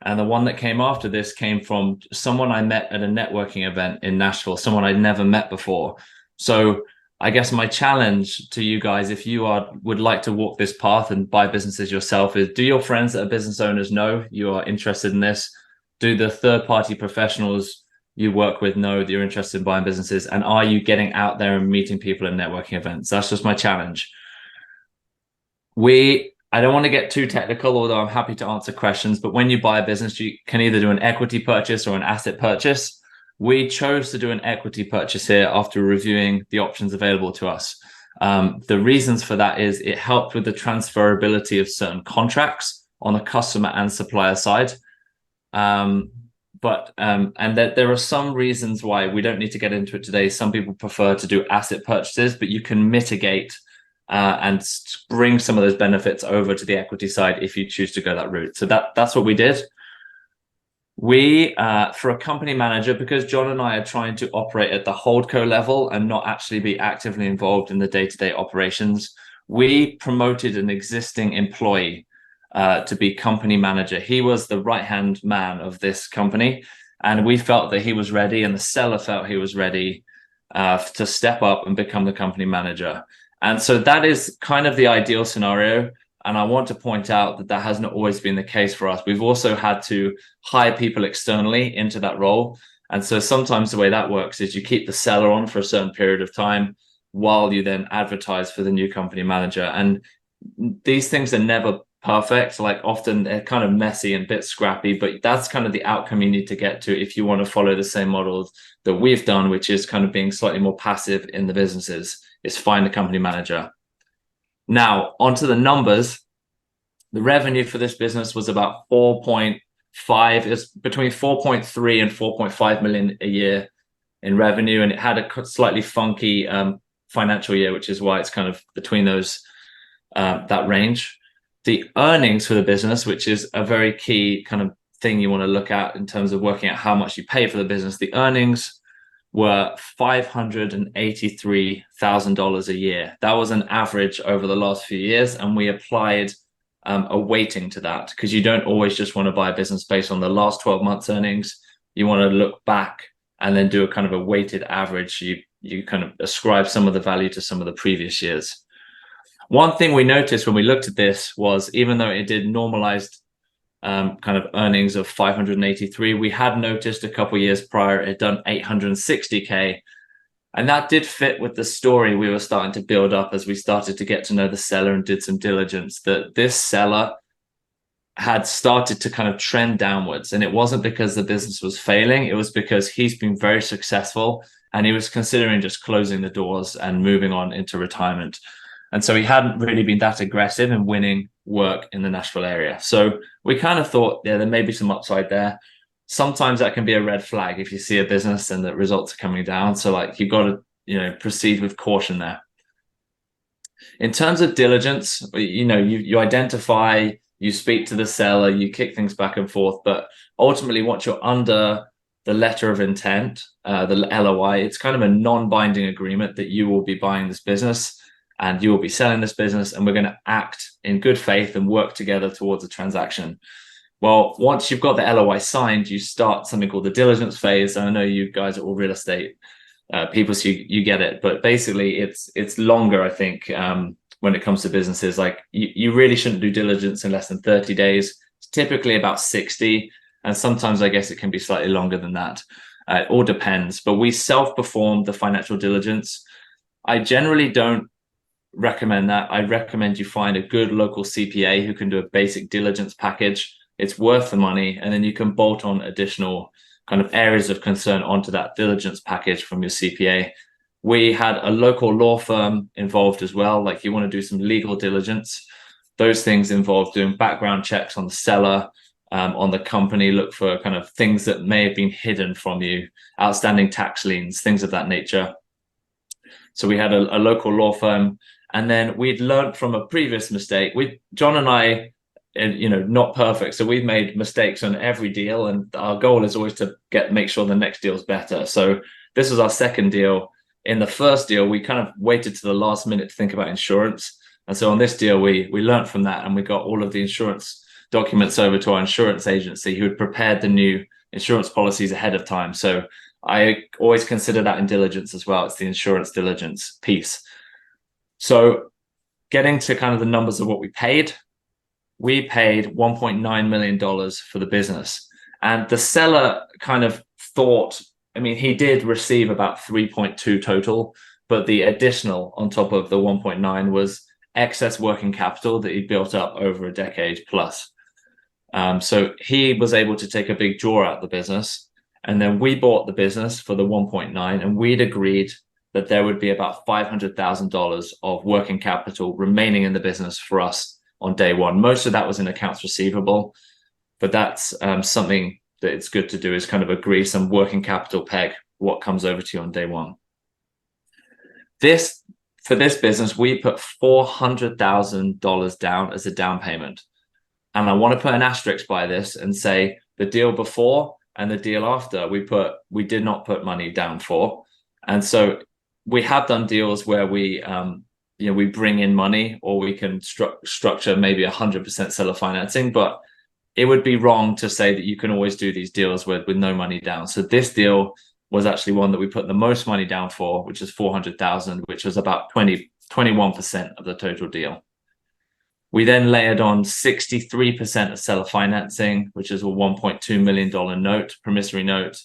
And the one that came after this came from someone I met at a networking event in Nashville, someone I'd never met before. So I guess my challenge to you guys, if you would like to walk this path and buy businesses yourself, is do your friends that are business owners know you are interested in this? Do the third-party professionals you work with know that you're interested in buying businesses? And are you getting out there and meeting people at networking events? That's just my challenge. I don't want to get too technical, although I'm happy to answer questions. But when you buy a business, you can either do an equity purchase or an asset purchase. We chose to do an equity purchase here after reviewing the options available to us. The reasons for that is it helped with the transferability of certain contracts on the customer and supplier side. and that there are some reasons why we don't need to get into it today. Some people prefer to do asset purchases, but you can mitigate and bring some of those benefits over to the equity side if you choose to go that route. So that's what we did. We, for a company manager, because John and I are trying to operate at the holdco level and not actually be actively involved in the day-to-day operations, we promoted an existing employee to be company manager. He was the right-hand man of this company, and we felt that he was ready, and the seller felt he was ready to step up and become the company manager. And so that is kind of the ideal scenario. And I want to point out that that hasn't always been the case for us. We've also had to hire people externally into that role. And so sometimes the way that works is you keep the seller on for a certain period of time while you then advertise for the new company manager. And these things are never perfect. Like, often they're kind of messy and a bit scrappy, but that's kind of the outcome you need to get to if you want to follow the same model that we've done, which is kind of being slightly more passive in the businesses, is find a company manager. Now, onto the numbers. The revenue for this business was about 4.5, it's between 4.3 and 4.5 million a year in revenue. And it had a slightly funky financial year, which is why it's kind of between those, that range. The earnings for the business, which is a very key kind of thing you want to look at in terms of working out how much you pay for the business. The earnings were $583,000 a year. That was an average over the last few years, and we applied a weighting to that, because you don't always just want to buy a business based on the last 12 months earnings. You want to look back and then do a kind of a weighted average. You kind of ascribe some of the value to some of the previous years. One thing we noticed when we looked at this was, even though it did normalized kind of earnings of 583, we had noticed a couple of years prior it had done 860K. And that did fit with the story we were starting to build up as we started to get to know the seller and did some diligence, that this seller had started to kind of trend downwards. And it wasn't because the business was failing. It was because he's been very successful and he was considering just closing the doors and moving on into retirement. And so he hadn't really been that aggressive in winning work in the Nashville area. So we kind of thought, yeah, there may be some upside there. Sometimes that can be a red flag if you see a business and the results are coming down. So like, you've got to, proceed with caution there. In terms of diligence, you identify, you speak to the seller, you kick things back and forth. But ultimately, once you're under the letter of intent, the LOI, it's kind of a non-binding agreement that you will be buying this business and you will be selling this business, and we're going to act in good faith and work together towards a transaction. Well, once you've got the LOI signed, you start something called the diligence phase. And I know you guys are all real estate people, so you get it. But basically, it's longer, I think, when it comes to businesses. Like, you really shouldn't do diligence in less than 30 days. It's typically about 60. And sometimes I guess it can be slightly longer than that. It all depends. But we self-perform the financial diligence. I generally don't recommend that. I recommend you find a good local CPA who can do a basic diligence package. It's worth the money, and then you can bolt on additional kind of areas of concern onto that diligence package from your CPA. We had a local law firm involved as well. Like, you want to do some legal diligence. Those things involve doing background checks on the seller, on the company, look for kind of things that may have been hidden from you, outstanding tax liens, things of that nature. So we had a local law firm, and then we'd learned from a previous mistake. John and I, not perfect. So we've made mistakes on every deal, and our goal is always to make sure the next deal is better. So this was our second deal. In the first deal, we kind of waited to the last minute to think about insurance. And so on this deal, we learned from that, and we got all of the insurance documents over to our insurance agency, who had prepared the new insurance policies ahead of time. So I always consider that in diligence as well. It's the insurance diligence piece. So getting to kind of the numbers of what we paid $1.9 million for the business. And the seller kind of thought, he did receive about 3.2 total, but the additional on top of the 1.9 was excess working capital that he built up over a decade plus. So he was able to take a big draw out of the business. And then we bought the business for the 1.9, and we'd agreed that there would be about $500,000 of working capital remaining in the business for us on day one. Most of that was in accounts receivable, but that's something that it's good to do is kind of agree some working capital peg, what comes over to you on day one. For this business, we put $400,000 down as a down payment. And I want to put an asterisk by this and say the deal before and the deal after we did not put money down for. And so we have done deals where we we bring in money, or we can structure maybe 100% seller financing, but it would be wrong to say that you can always do these deals with no money down. So this deal was actually one that we put the most money down for, which is 400,000, which was about 21% of the total deal. We then layered on 63% of seller financing, which is a $1.2 million note, promissory note,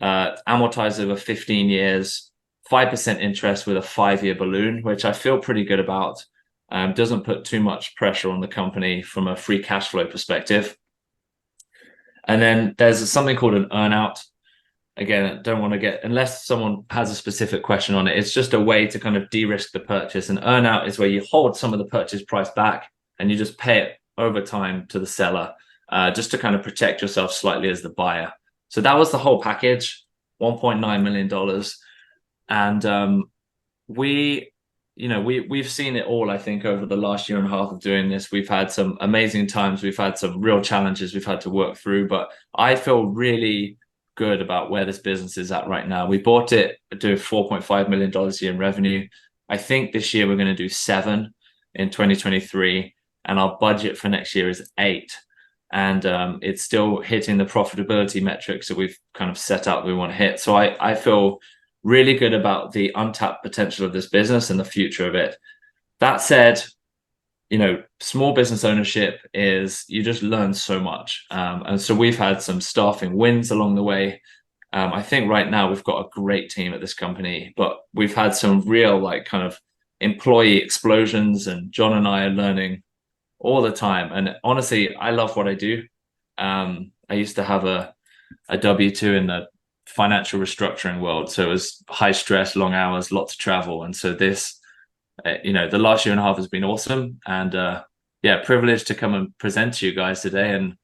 amortized over 15 years, 5% interest with a 5-year balloon, which I feel pretty good about. Doesn't put too much pressure on the company from a free cash flow perspective. And then there's something called an earnout. Again, I don't want to get, unless someone has a specific question on it, it's just a way to kind of de-risk the purchase. An earnout is where you hold some of the purchase price back and you just pay it over time to the seller, just to kind of protect yourself slightly as the buyer. So that was the whole package, $1.9 million. And we've seen it all, I think, over the last year and a half of doing this. We've had some amazing times. We've had some real challenges we've had to work through, but I feel really good about where this business is at right now. We bought it doing $4.5 million a year in revenue. I think this year we're going to do 7 in 2023, and our budget for next year is 8. And it's still hitting the profitability metrics that we've kind of set out we want to hit. So I feel really good about the untapped potential of this business and the future of it. That said, small business ownership is, you just learn so much. And so we've had some staffing wins along the way. I think right now we've got a great team at this company, but we've had some real kind of employee explosions, and John and I are learning all the time. And honestly, I love what I do. I used to have a W-2 in the financial restructuring world. So it was high stress, long hours, lots of travel. And so this, the last year and a half has been awesome. And privileged to come and present to you guys today. And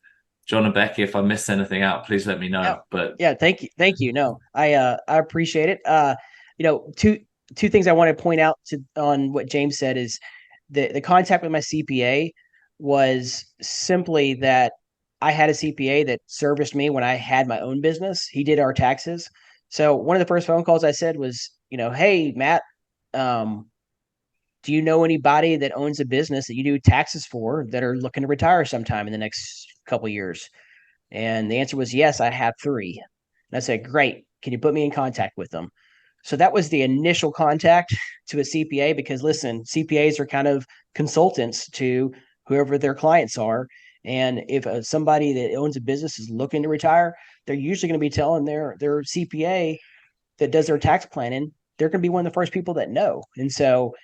John and Becky, if I missed anything out, please let me know. Thank you. No, I appreciate it. Two things I want to point out on what James said is the contact with my CPA was simply that I had a CPA that serviced me when I had my own business. He did our taxes. So one of the first phone calls I said was, hey, Matt, do you know anybody that owns a business that you do taxes for that are looking to retire sometime in the next couple of years? And the answer was, yes, I have 3. And I said, great. Can you put me in contact with them? So that was the initial contact to a CPA, because listen, CPAs are kind of consultants to whoever their clients are. And if somebody that owns a business is looking to retire, they're usually going to be telling their CPA that does their tax planning, they're going to be one of the first people that know. And so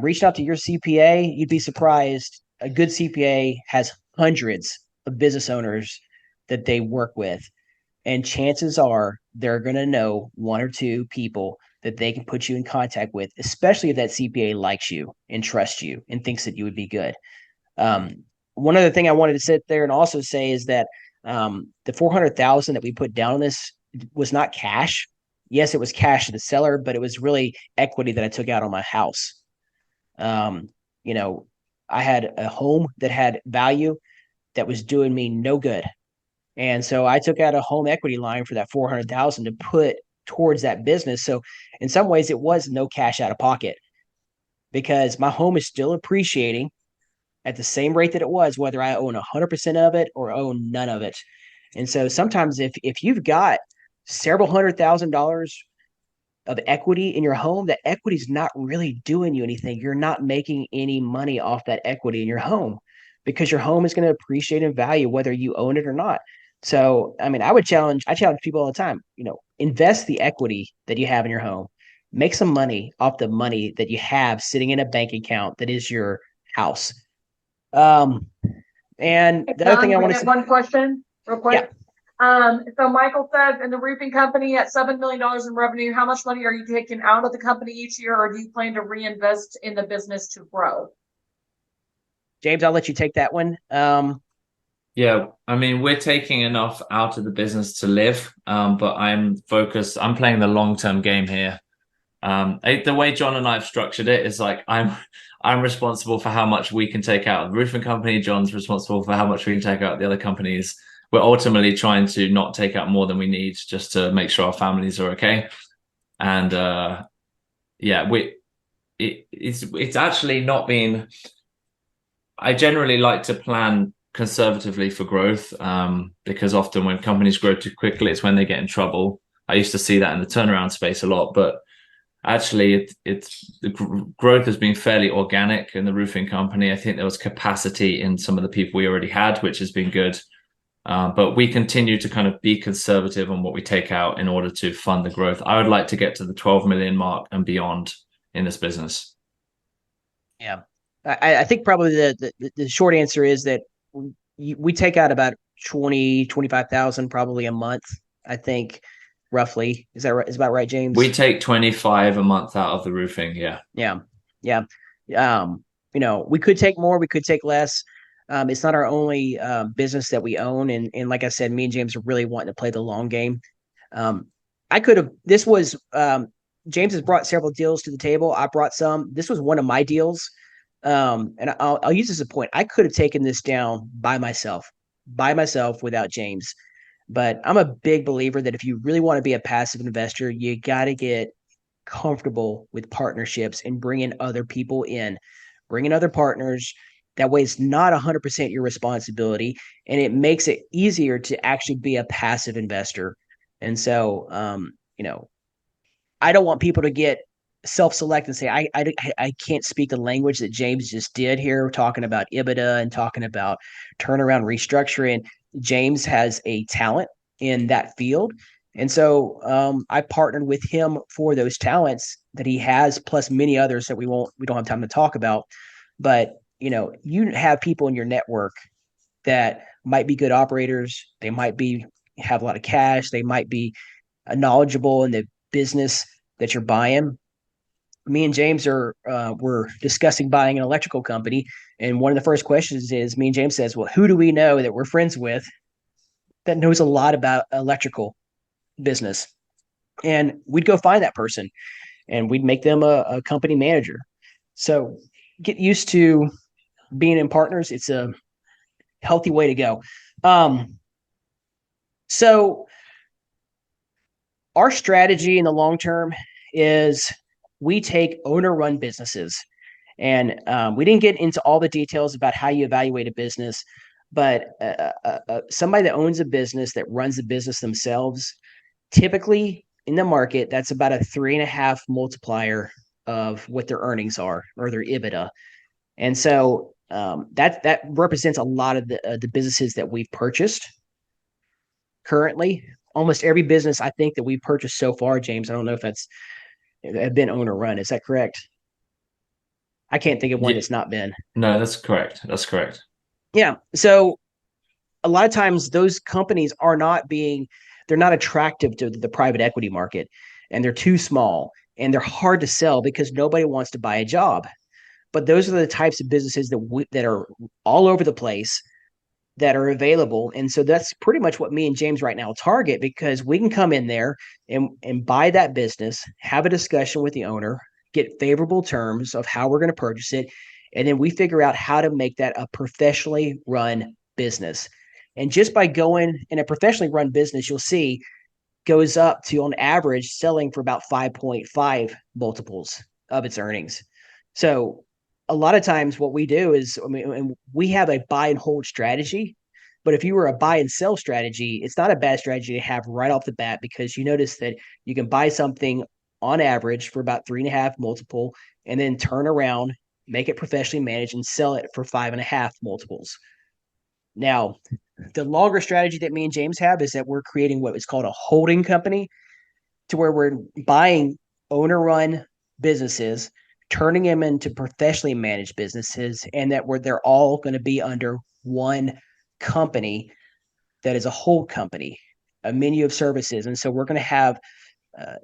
reaching out to your CPA, you'd be surprised. A good CPA has hundreds of business owners that they work with. And chances are they're going to know 1 or 2 people that they can put you in contact with, especially if that CPA likes you and trusts you and thinks that you would be good. One other thing I wanted to sit there and also say is that the $400,000 that we put down on this was not cash. Yes, it was cash to the seller, but it was really equity that I took out on my house. I had a home that had value that was doing me no good. And so I took out a home equity line for that $400,000 to put towards that business. So in some ways it was no cash out of pocket, because my home is still appreciating at the same rate that it was, whether I own 100% of it or own none of it. And so sometimes if you've got several $100,000 of equity in your home, that equity is not really doing you anything. You're not making any money off that equity in your home, because your home is going to appreciate in value whether you own it or not. So, I mean, I challenge people all the time, invest the equity that you have in your home, make some money off the money that you have sitting in a bank account that is your house. And the other thing I want to say, one question real quick. Yeah. So Michael says, in the roofing company at $7 million in revenue, how much money are you taking out of the company each year, or do you plan to reinvest in the business to grow? James, I'll let you take that one. Yeah, I mean, we're taking enough out of the business to live, but I'm focused. I'm playing the long-term game here. The way John and I have structured it is like I'm responsible for how much we can take out of the roofing company. John's responsible for how much we can take out of the other companies. We're ultimately trying to not take out more than we need just to make sure our families are okay. And yeah, it's actually not been. I generally like to plan conservatively for growth, because often when companies grow too quickly, it's when they get in trouble. I used to see that in the turnaround space a lot, but actually it's the growth has been fairly organic in the roofing company. I think there was capacity in some of the people we already had, which has been good. But we continue to kind of be conservative on what we take out in order to fund the growth. I would like to get to the 12 million mark and beyond in this business. Yeah. I think probably the short answer is that we take out about 25,000 probably a month, I think, roughly. Is that right? Is about right, James? We take 25 a month out of the roofing. Yeah. Yeah. Yeah. We could take more, we could take less. It's not our only business that we own. And like I said, me and James are really wanting to play the long game. I could have, this was, James has brought several deals to the table. I brought some. This was one of my deals. And I'll use this as a point. I could have taken this down by myself without James. But I'm a big believer that if you really want to be a passive investor, you got to get comfortable with partnerships and bringing other people in, bringing other partners. That way, it's not 100% your responsibility, and it makes it easier to actually be a passive investor. And so, I don't want people to get self-select and say I can't speak the language that James just did here, talking about EBITDA and talking about turnaround restructuring. James has a talent in that field, and so I partnered with him for those talents that he has, plus many others that we don't have time to talk about. But you have people in your network that might be good operators. They might have a lot of cash. They might be knowledgeable in the business that you're buying. Me and James were discussing buying an electrical company, and one of the first questions is, me and James says, well, who do we know that we're friends with that knows a lot about electrical business? And we'd go find that person and we'd make them a company manager. So get used to being in partners. It's a healthy way to go. So our strategy in the long term is we take owner-run businesses. And we didn't get into all the details about how you evaluate a business, but somebody that owns a business, that runs the business themselves, typically in the market, that's about a 3.5 multiplier of what their earnings are, or their EBITDA. And so that represents a lot of the businesses that we've purchased currently. Almost every business I think that we've purchased so far, James, I don't know if that's have been owner run. Is that correct? I can't think of one that's not been. No, that's correct. That's correct. Yeah. So a lot of times those companies they're not attractive to the private equity market, and they're too small and they're hard to sell because nobody wants to buy a job. But those are the types of businesses that are all over the place, that are available. And so that's pretty much what me and James right now target, because we can come in there and buy that business, have a discussion with the owner, get favorable terms of how we're going to purchase it. And then we figure out how to make that a professionally run business. And just by going in a professionally run business, you'll see goes up to, on average, selling for about 5.5 multiples of its earnings. So a lot of times what we do is, we have a buy and hold strategy, but if you were a buy and sell strategy, it's not a bad strategy to have right off the bat, because you notice that you can buy something on average for about 3.5 multiple, and then turn around, make it professionally managed, and sell it for 5.5 multiples. Now, the longer strategy that me and James have is that we're creating what is called a holding company, to where we're buying owner-run businesses, turning them into professionally managed businesses, and that they're all going to be under one company that is a whole company, a menu of services. And so we're going to have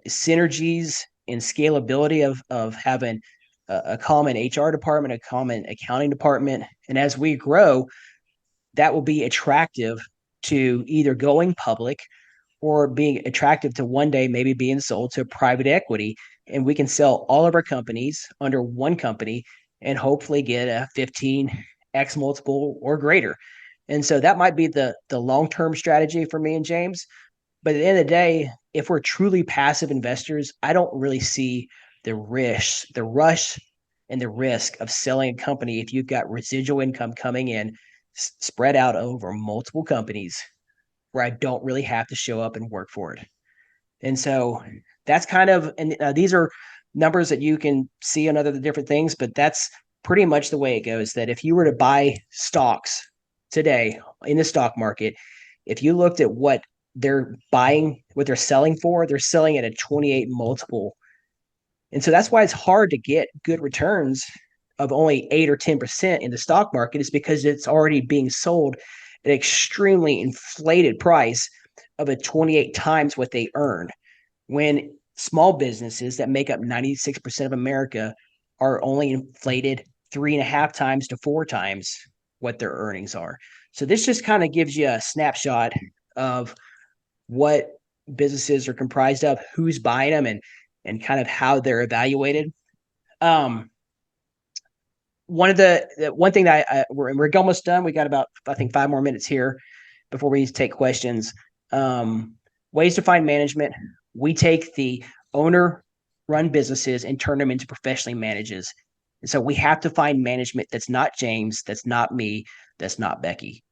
synergies and scalability of having a common HR department, a common accounting department. And as we grow, that will be attractive to either going public or being attractive to one day maybe being sold to private equity. And we can sell all of our companies under one company and hopefully get a 15x multiple or greater. And so that might be the long-term strategy for me and James. But at the end of the day, if we're truly passive investors, I don't really see the rush and the risk of selling a company if you've got residual income coming in spread out over multiple companies where I don't really have to show up and work for it. And so that's kind of, and these are numbers that you can see on other different things, but that's pretty much the way it goes. That if you were to buy stocks today in the stock market, if you looked at what they're buying, what they're selling for, they're selling at a 28 multiple. And so that's why it's hard to get good returns of only 8 or 10% in the stock market, is because it's already being sold at an extremely inflated price of a 28 times what they earn. When small businesses that make up 96% of America are only inflated 3.5 times to 4 times what their earnings are. So this just kind of gives you a snapshot of what businesses are comprised of, who's buying them, and kind of how they're evaluated. One thing that we're almost done. We got about, I think, 5 more minutes here before we take questions. Ways to find management. We take the owner run businesses and turn them into professionally manages. And so we have to find management that's not James, that's not me, that's not Becky.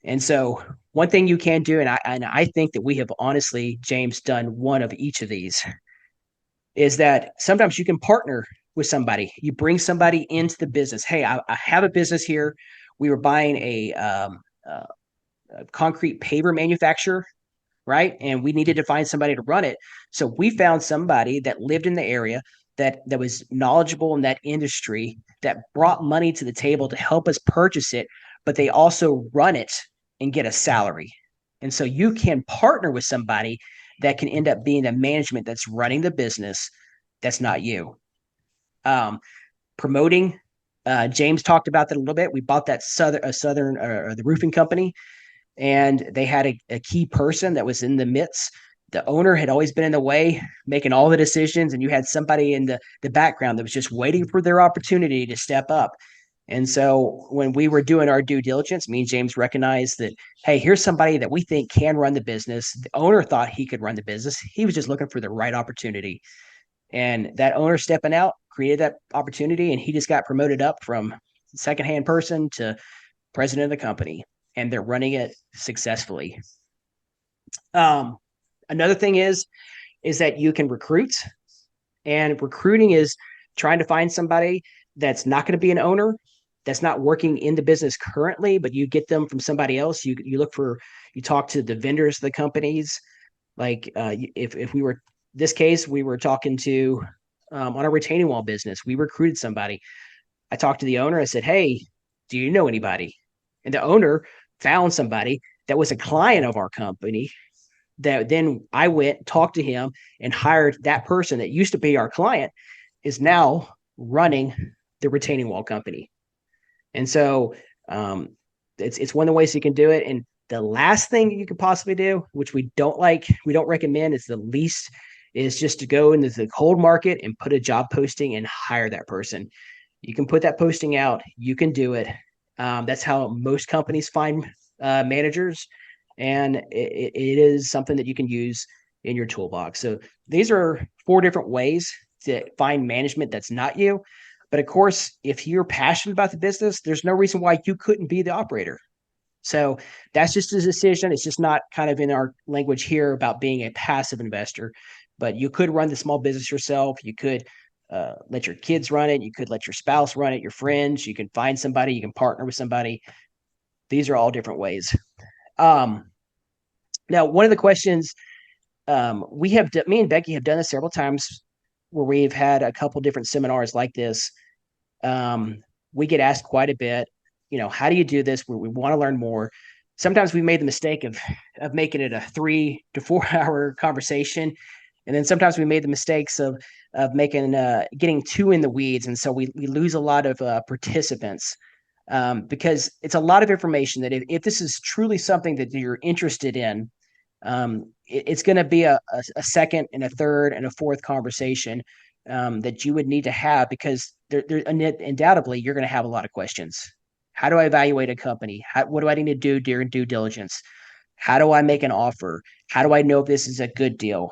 And so one thing you can do, and I think that we have honestly, James, done one of each of these, is that sometimes you can partner with somebody. You bring somebody into the business. Hey, I have a business here. We were buying a concrete paver manufacturer, right? And we needed to find somebody to run it. So we found somebody that lived in the area, that was knowledgeable in that industry, that brought money to the table to help us purchase it, but they also run it and get a salary. And so you can partner with somebody that can end up being the management that's running the business. That's not you. Promoting. James talked about that a little bit. We bought that the roofing company, and they had a key person that was in the midst. The owner had always been in the way, making all the decisions, and you had somebody in the background that was just waiting for their opportunity to step up. And so when we were doing our due diligence, me and James recognized that, hey, here's somebody that we think can run the business. The owner thought he could run the business. He was just looking for the right opportunity. And that owner stepping out created that opportunity, and he just got promoted up from secondhand person to president of the company, and they're running it successfully. Another thing is that you can recruit, and recruiting is trying to find somebody that's not going to be an owner, that's not working in the business currently, but you get them from somebody else. You talk to the vendors of the companies. Like if we were, this case, we were talking to on a retaining wall business, we recruited somebody. I talked to the owner. I said, hey, do you know anybody? And the owner found somebody that was a client of our company, that then I went, talked to him, and hired that person that used to be our client, is now running the retaining wall company. And so it's one of the ways you can do it. And the last thing you could possibly do, which we don't recommend, is just to go into the cold market and put a job posting and hire that person. You can put that posting out. You can do it. That's how most companies find managers. And it is something that you can use in your toolbox. So these are 4 different ways to find management that's not you. But of course, if you're passionate about the business, there's no reason why you couldn't be the operator. So that's just a decision. It's just not kind of in our language here about being a passive investor. But you could run the small business yourself. You could let your kids run it. You could let your spouse run it, your friends. You can find somebody. You can partner with somebody. These are all different ways. Now, one of the questions me and Becky have done this several times, where we've had a couple different seminars like this. We get asked quite a bit, how do you do this? We want to learn more. Sometimes we made the mistake of making it a 3 to 4 hour conversation. And then sometimes we made the mistakes of getting too in the weeds. And so we lose a lot of participants. because it's a lot of information that if this is truly something that you're interested in, it's going to be a second and a third and a fourth conversation that you would need to have, because undoubtedly you're going to have a lot of questions. How do I evaluate a company? What do I need to do during due diligence? How do I make an offer? How do I know if this is a good deal?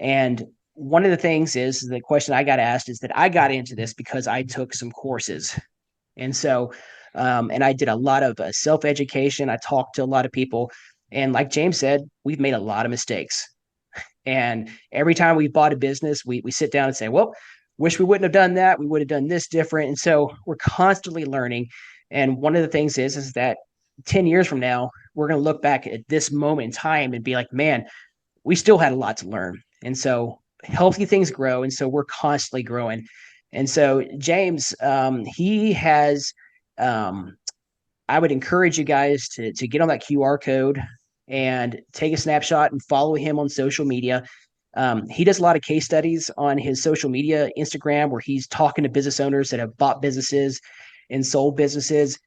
And one of the things is the question I got asked is that I got into this because I took some courses. And so, and I did a lot of self-education. I talked to a lot of people. And like James said, we've made a lot of mistakes. And every time we bought a business, we sit down and say, well, wish we wouldn't have done that. We would have done this different. And so we're constantly learning. And one of the things is that 10 years from now, we're going to look back at this moment in time and be like, man, we still had a lot to learn. And so healthy things grow. And so we're constantly growing. And so James, he has, I would encourage you guys to get on that QR code and take a snapshot and follow him on social media. He does a lot of case studies on his social media, Instagram, where he's talking to business owners that have bought businesses and sold businesses.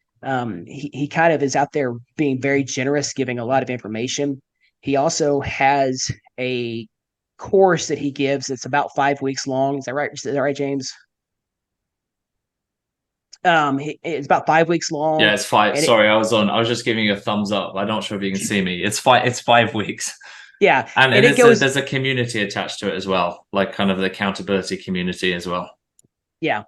He kind of is out there being very generous, giving a lot of information. He also has a course that he gives that's about 5 weeks long. Is that right? Is that right, James? It's about 5 weeks long. Yeah, it's 5. Sorry, I was just giving you a thumbs up. I'm not sure if you can see me. It's 5 weeks. Yeah. And it goes, there's a community attached to it as well, like kind of the accountability community as well. Yeah.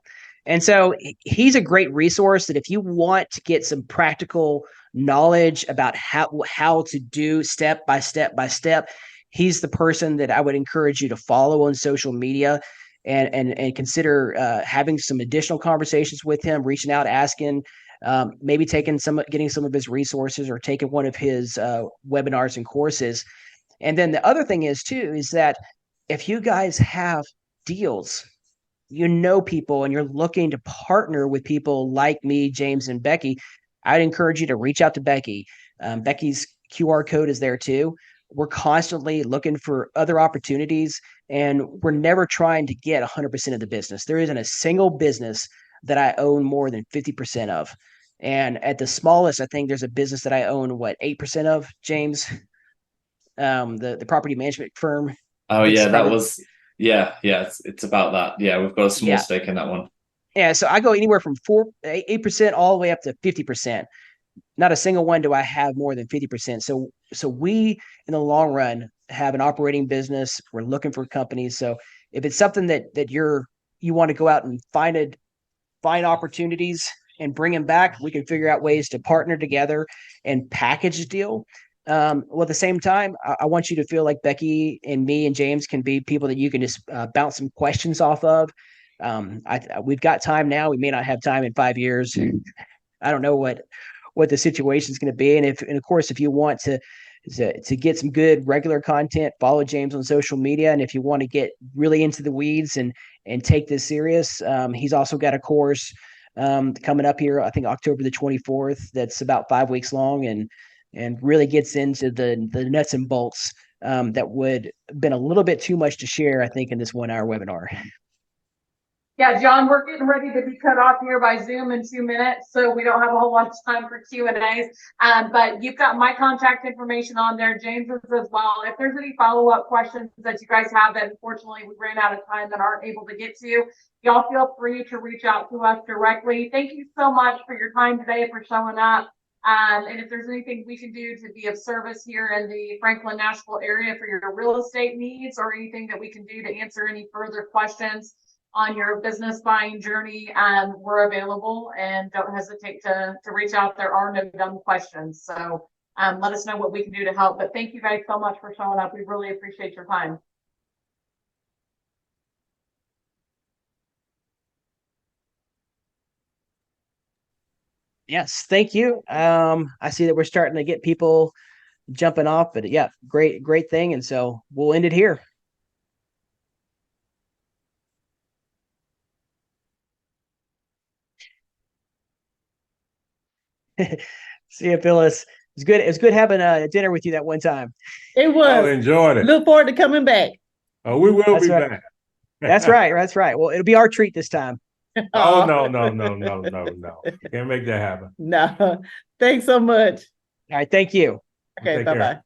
And so he's a great resource that if you want to get some practical knowledge about how to do step by step by step, he's the person that I would encourage you to follow on social media and consider having some additional conversations with him, reaching out, asking, maybe getting some of his resources or taking one of his webinars and courses. And then the other thing is that if you guys have deals, people, and you're looking to partner with people like me, James, and Becky, I'd encourage you to reach out to Becky. Becky's QR code is there too. We're constantly looking for other opportunities, and we're never trying to get 100% of the business. There isn't a single business that I own more than 50% of. And at the smallest, I think there's a business that I own, 8% of, James? The property management firm. Oh yeah, that was it's about that. Yeah, we've got a small stake in that one. Yeah, so I go anywhere from 8% all the way up to 50%. Not a single one do I have more than 50%. So we, in the long run, have an operating business. We're looking for companies. So if it's something that you want to go out and find opportunities and bring them back, we can figure out ways to partner together and package a deal. Well, at the same time, I want you to feel like Becky and me and James can be people that you can just bounce some questions off of. We've got time now. We may not have time in 5 years. I don't know what the situation is going to be. And of course, if you want to get some good regular content, follow James on social media. And if you want to get really into the weeds and take this serious, he's also got a course coming up here, I think October the 24th, that's about 5 weeks long and really gets into the nuts and bolts that would have been a little bit too much to share, I think, in this 1 hour webinar. Yeah, John, we're getting ready to be cut off here by Zoom in 2 minutes, so we don't have a whole lot of time for Q&As. But you've got my contact information on there, James's as well. If there's any follow-up questions that you guys have that unfortunately we ran out of time that aren't able to get to, y'all feel free to reach out to us directly. Thank you so much for your time today, for showing up. And if there's anything we can do to be of service here in the Franklin, Nashville area for your real estate needs, or anything that we can do to answer any further questions on your business buying journey, we're available, and don't hesitate to reach out. There are no dumb questions. So let us know what we can do to help. But thank you guys so much for showing up. We really appreciate your time. Yes, thank you. I see that we're starting to get people jumping off, but yeah, great thing. And so we'll end it here. See you, Phyllis. It was good having a dinner with you that one time. It was. I enjoyed it. Look forward to coming back. We will be right. back. That's right. Well, it'll be our treat this time. Oh, no. Can't make that happen. No. Thanks so much. All right. Thank you. Okay, Take bye care. bye.